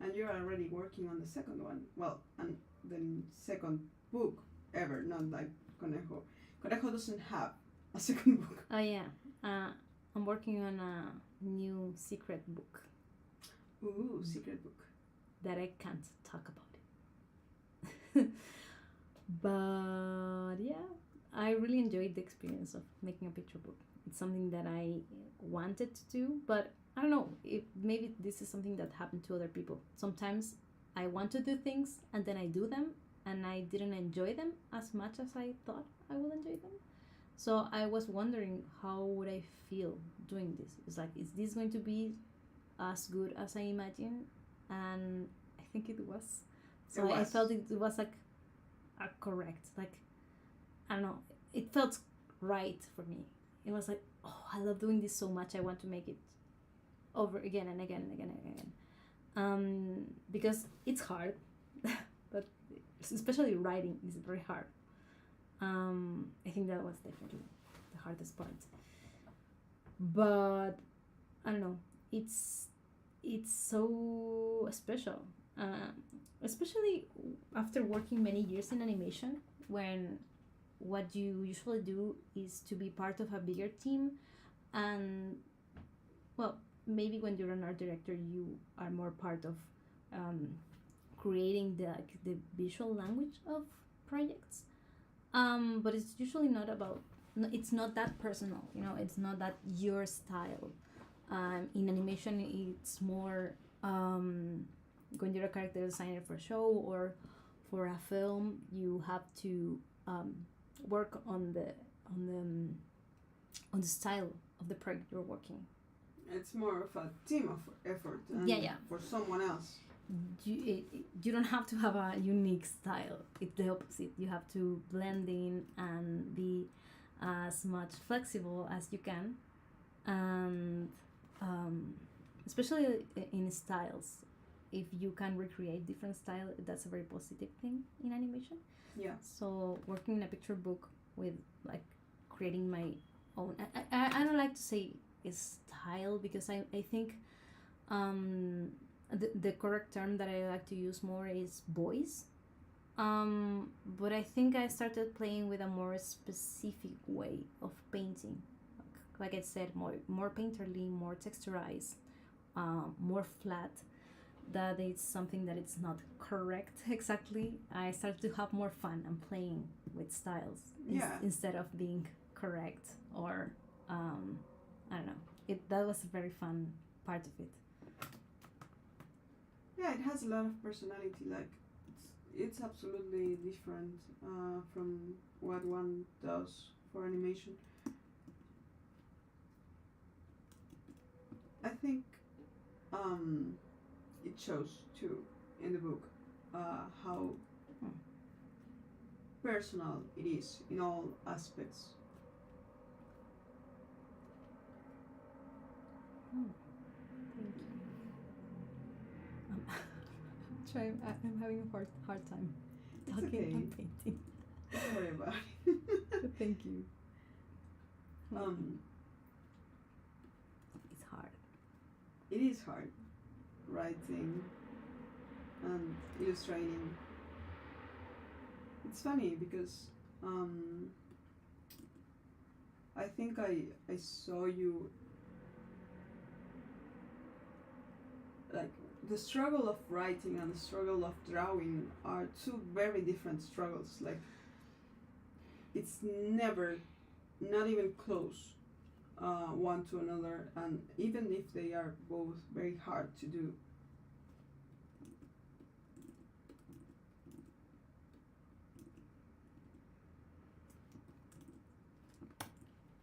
And you're already working on the second one. Well, and the second book ever, not like Conejo. Conejo doesn't have a second book. Oh yeah, I'm working on a new secret book Ooh, secret book. that I can't talk about. But yeah, I really enjoyed the experience of making a picture book. It's something that I wanted to do, but I don't know if maybe this is something that happened to other people. Sometimes I want to do things and then I do them and I didn't enjoy them as much as I thought I would enjoy them. So I was wondering how would I feel doing this. It's like, is this going to be as good as I imagined? And I think it was. So I felt it was like a correct, like, I don't know, it felt right for me. It was like, oh, I love doing this so much. I want to make it over again and again and again and again. Because it's hard, but especially writing is very hard. I think that was definitely the hardest part. But I don't know, it's so special, especially after working many years in animation, when what you usually do is to be part of a bigger team, and well, maybe when you're an art director you are more part of creating the visual language of projects, but it's usually not about, it's not that personal, it's not that your style. In animation it's more, when you're a character designer for a show or for a film, you have to work on the style of the project you're working. It's more of a team of effort yeah. for someone else. You don't have to have a unique style. It's the opposite. You have to blend in and be as much flexible as you can, and especially in styles. If you can recreate different style, that's a very positive thing in animation. Yeah. So working in a picture book with like creating my own, I don't like to say style, because I think the correct term that I like to use more is voice. But I think I started playing with a more specific way of painting. Like I said, more painterly, more texturized, more flat. That is something that it's not correct exactly. I started to have more fun and playing with styles instead of being correct, or I don't know. That was a very fun part of it. Yeah, it has a lot of personality. Like it's absolutely different from what one does for animation. I think um, it shows too in the book how Hmm. personal it is in all aspects. Hmm. Thank you. I'm having a hard time It's talking okay. and painting. Don't worry about But it. thank you. um, It's hard. it is hard writing and illustrating. It's funny because I think I saw you like the struggle of writing and the struggle of drawing are two very different struggles. Like it's never, not even close, one to another, and even if they are both very hard to do.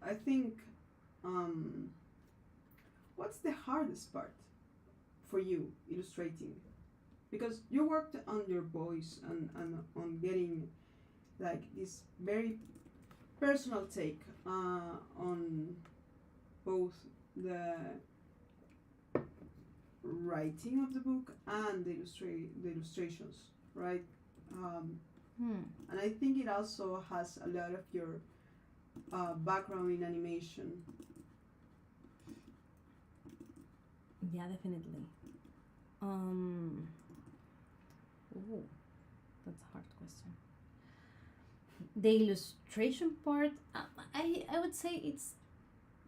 I think, um, what's the hardest part for you illustrating? Because you worked on your voice and on getting like this very personal take on both the writing of the book and the illustrations, right? Um, Hmm. and I think it also has a lot of your background in animation. Yeah, definitely. Ooh, that's a hard question. The illustration part, I would say it's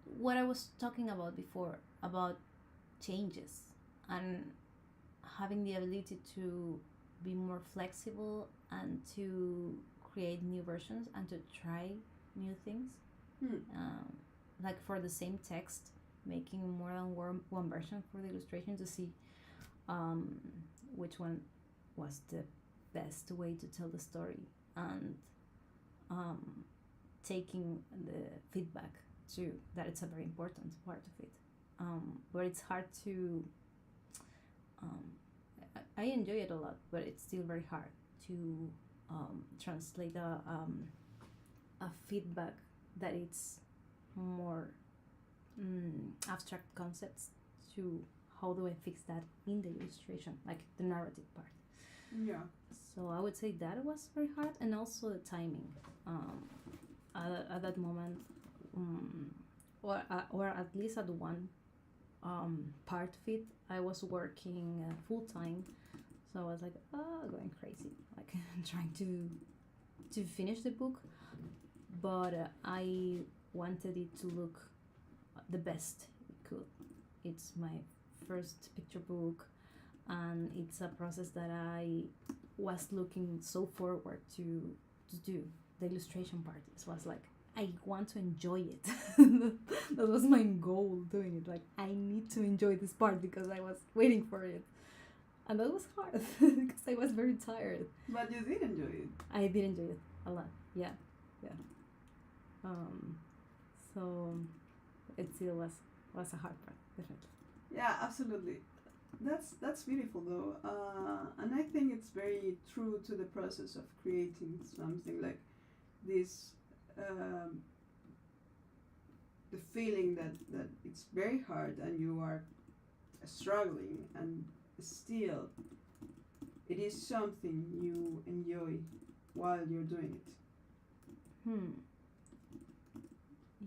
what I was talking about before about changes and having the ability to be more flexible and to create new versions and to try new things. Hmm. Like for the same text, making more than one version for the illustration to see um, which one was the best way to tell the story, and um, taking the feedback too, that it's a very important part of it. But it's hard to um, I enjoy it a lot, but it's still very hard to translate a feedback that it's more abstract concepts to how do I fix that in the illustration, like the narrative part. Yeah. So I would say that was very hard, and also the timing. At that moment, or at least at one part of it, I was working full time, so I was like, going crazy, like trying to finish the book, but I wanted it to look the best it could. It's my first picture book, and it's a process that I was looking so forward to do. The illustration part was like, I want to enjoy it. That was my goal doing it. Like, I need to enjoy this part because I was waiting for it. And that was hard because I was very tired. But you did enjoy it. I did enjoy it a lot. Yeah. So it still was a hard part, definitely. Yeah, absolutely. That's beautiful though, and I think it's very true to the process of creating something like this. The feeling that it's very hard and you are struggling, and still it is something you enjoy while you're doing it.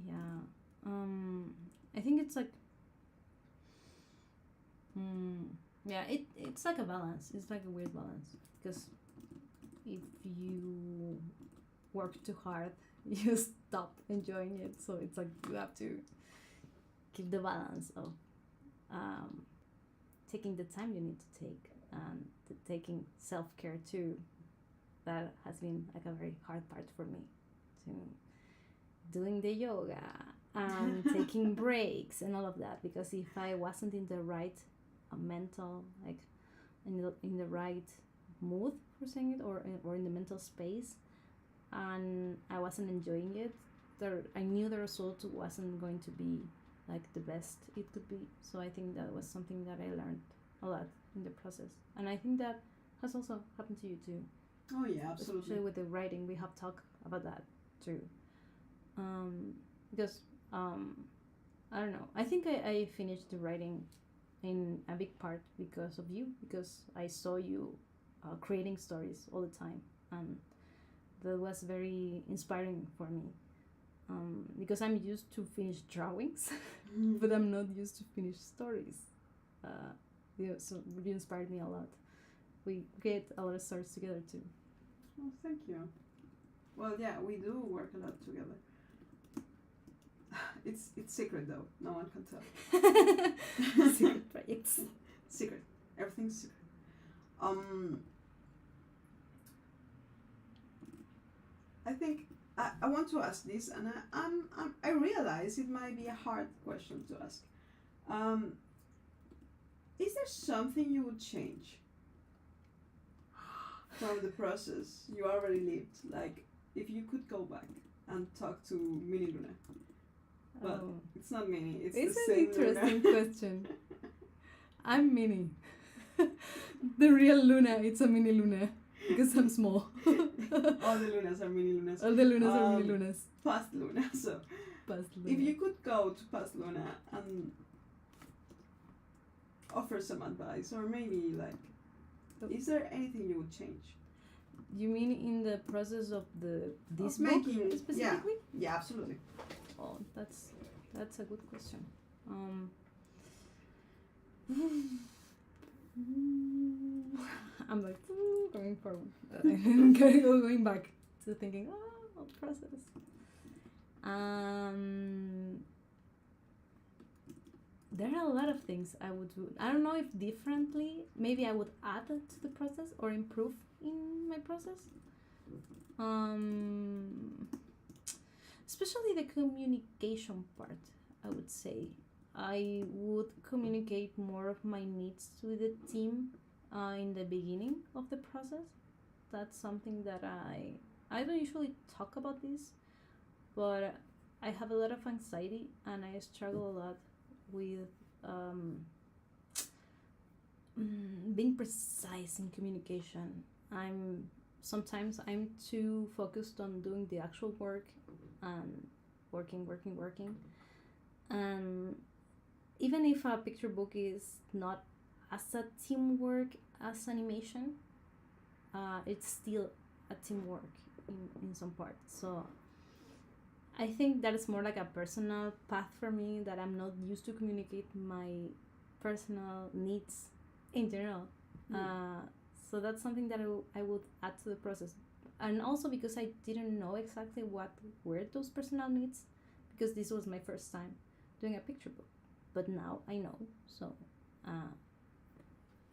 Yeah. I think it's like yeah, it's like a balance. It's like a weird balance because if you work too hard, you stop enjoying it. So it's like you have to keep the balance of taking the time you need to take and taking self-care too. That has been like a very hard part for me to doing the yoga and taking breaks and all of that, because if I wasn't in the right mental, like in the right mood for saying it, or in the mental space, and I wasn't enjoying it, I knew the result wasn't going to be like the best it could be. So I think that was something that I learned a lot in the process, and I think that has also happened to you too. Oh yeah, absolutely. Especially with the writing, we have talked about that too. Because I don't know. I think I finished the writing in a big part because of you, because I saw you creating stories all the time, and that was very inspiring for me. Because I'm used to finish drawings, but I'm not used to finish stories. So you inspired me a lot. We get a lot of stories together too. Oh, thank you. Well, yeah, we do work a lot together. It's secret though. No one can tell. Secret projects. Secret. Everything's secret. I think I want to ask this, and I realize it might be a hard question to ask. Is there something you would change from the process you already lived? Like, if you could go back and talk to Mini Luna. But it's not Mini, it's the same an interesting Luna. question. I'm Mini. The real Luna, it's a Mini Luna. Because I'm small. All the Lunas are Mini Lunas. All the Lunas are Mini Lunas. Past Luna. So, Past Luna. if you could go to Past Luna and offer some advice, or maybe like, is there anything you would change? You mean in the process of this of book making, specifically? Yeah, absolutely. Oh, that's a good question. I'm like going forward. Going back to thinking, process. There are a lot of things I would do. I don't know if differently. Maybe I would add to the process or improve in my process. Especially the communication part, I would say. I would communicate more of my needs with the team in the beginning of the process. That's something that I don't usually talk about this, but I have a lot of anxiety and I struggle a lot with being precise in communication. Sometimes I'm too focused on doing the actual work and working. And even if a picture book is not as a teamwork as animation, it's still a teamwork in some part. So I think that is more like a personal path for me, that I'm not used to communicate my personal needs in general. So that's something that I would add to the process. And also because I didn't know exactly what were those personal needs, because this was my first time doing a picture book. But now I know. So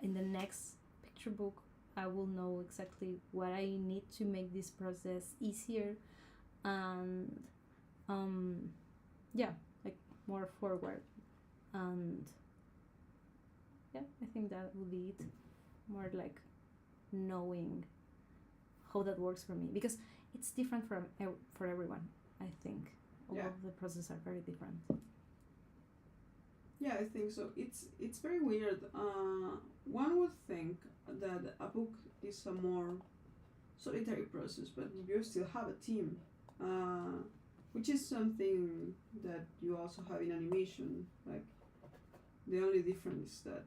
in the next picture book, I will know exactly what I need to make this process easier and like more forward. And yeah, I think that would be it. More like knowing how that works for me, because it's different for everyone. I think all of the processes are very different. Yeah, I think so. It's very weird. One would think that a book is a more solitary process, but you still have a team, which is something that you also have in animation. Like, the only difference is that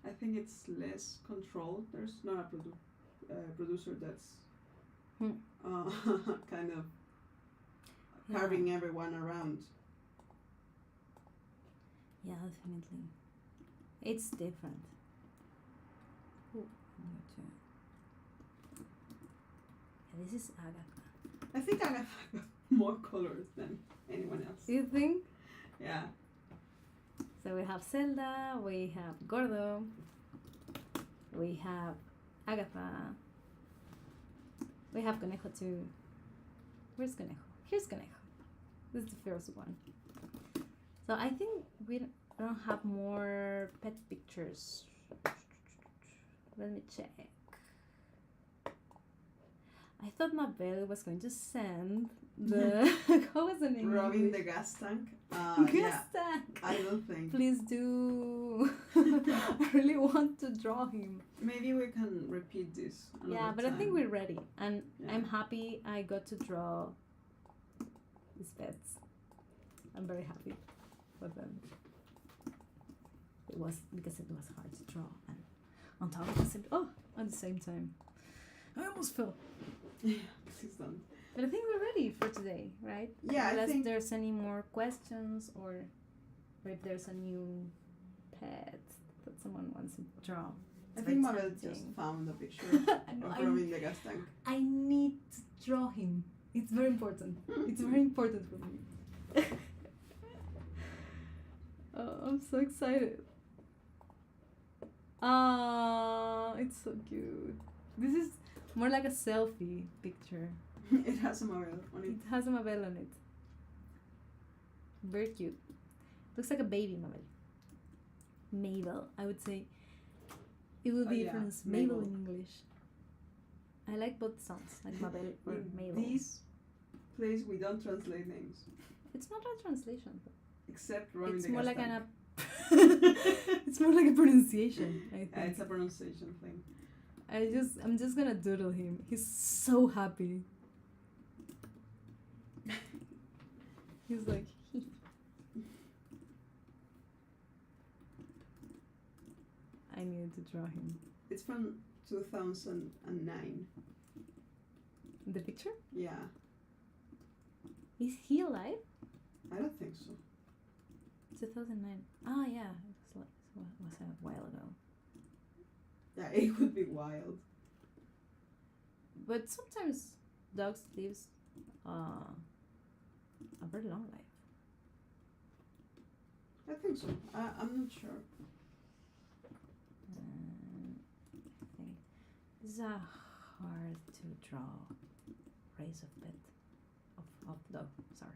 I think it's less control. There's not a producer that's kind of carving everyone around. Yeah, definitely. It's different. Ooh, this is Agatha. I think Agatha got more colors than anyone else. You think? Yeah. So we have Zelda, we have Gordo, we have Agatha, We have Conejo too. Where's Conejo? Here's Conejo. This is the first one. So I think we don't have more pet pictures. Let me check. I thought Mabel was going to send the how was the name? Robin the gas tank. Gas tank. I don't think. Please do. I really want to draw him. Maybe we can repeat this. Yeah, but time. I think we're ready, and Yeah. I'm happy I got to draw these pets. I'm very happy with them. It was because it was hard to draw, and on top of the same at the same time, I almost fell. Yeah, please don't. But I think we're ready for today, right? Yeah, Unless I think. there's any more questions or if there's a new pet that someone wants to draw. I It's think very Mabel just tempting. found a picture I know, of Robin the gas tank. I need to draw him. It's very important. It's very important for me. Oh, I'm so excited. Ah, it's so cute. This is more like a selfie picture. It has a Mabel on it. It has a Mabel on it. Very cute. Looks like a baby Mabel. Mabel, I would say. It would Oh, be yeah, pronounced Mabel Mabel. in English. I like both sounds, like Mabel or In Mabel. this place, we don't translate names. It's not a translation, but Except Robin it's the more gas like tank. it's more like a pronunciation, I think. It's a pronunciation thing. I'm just gonna doodle him. He's so happy. He's like I needed to draw him. It's from 2009. The picture? Yeah, Is he alive? I don't think so. 2009. Oh yeah, it was a while ago. Yeah, it would be wild. But sometimes dogs lives a very long life. I think so. I'm not sure. I think this is a hard to draw race of pet of dog. Sorry.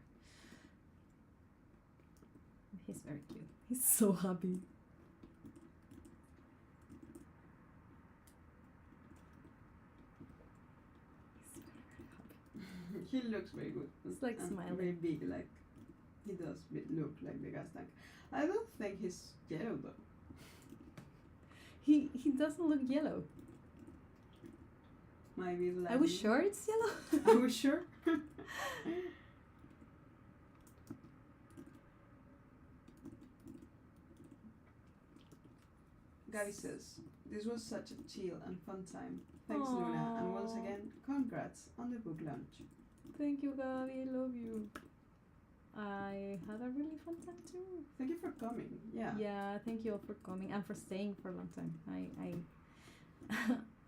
He's very cute. He's so happy. He's very happy. He looks very good. It's like and smiling. very big, like he does look like the gas tank. I don't think he's yellow though. He doesn't look yellow. Maybe like. Are we sure it's yellow? Are we sure? Gabi says, this was such a chill and fun time. Thanks, Luna. And once Aw. again, congrats on the book launch. Thank you, Gabi. I love you. I had a really fun time too. Thank you for coming. Yeah. Yeah, thank you all for coming and for staying for a long time. I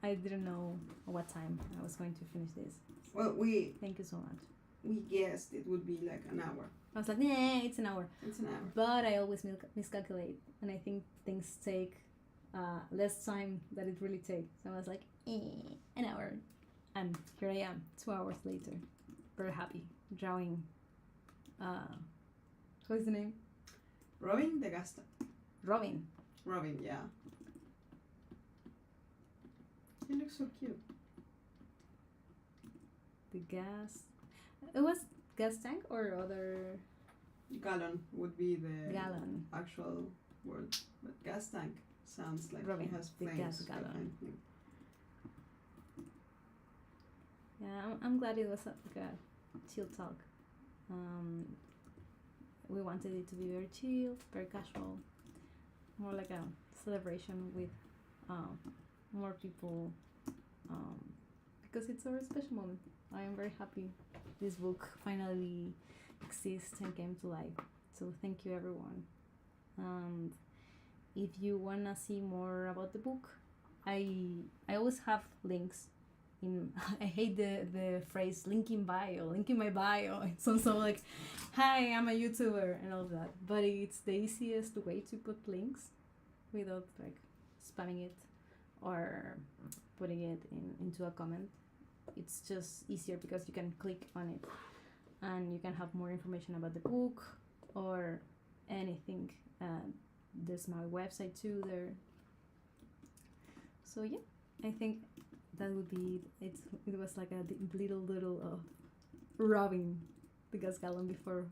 I didn't know what time I was going to finish this. Well, we Thank you so much. guessed it would be like an hour. I was like, nah, it's an hour. It's an hour. But I always miscalculate, and I think things take less time than it really takes. So I was like, an hour. And here I am, 2 hours later. Very happy. Drawing. What's the name? Robin the gas tank. Robin. Robin, yeah. He looks so cute. The gas. It was gas tank or other Gallon would be the gallon. actual word, but gas tank sounds like Robin, he has the flames. gas that gallon. kind of thing. Yeah, I'm glad it was like a chill talk. We wanted it to be very chill, very casual, more like a celebration with more people, because it's a very special moment. I am very happy this book finally exists and came to life. So thank you, everyone. And if you wanna see more about the book, I always have links. I hate the phrase link in bio, link in my bio. It sounds so like, hi, I'm a YouTuber and all of that. But it's the easiest way to put links without like spamming it or putting it into a comment. it's just easier because you can click on it and you can have more information about the book or anything. There's my website too there. So yeah, I think that would be it. It was like a little rubbing the gas gallon before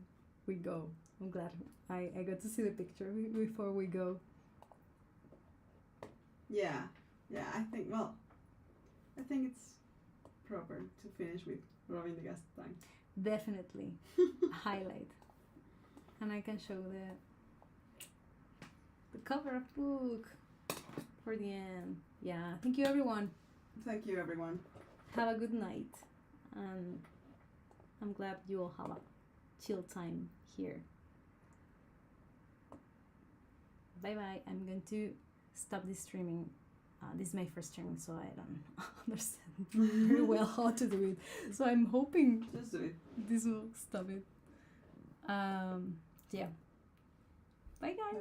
we go. I'm glad I got to see the picture before we go. Yeah, I think it's proper to finish with rubbing the gas tank. Definitely highlight, and I can show the cover of book for the end. Yeah, thank you everyone. Thank you everyone. Have a good night, and I'm glad you all have a chill time here. Bye bye. I'm going to stop this streaming. This is my first streaming, so I don't understand very well how to do it. So I'm hoping Just do it. this will stop it. Yeah. Bye guys.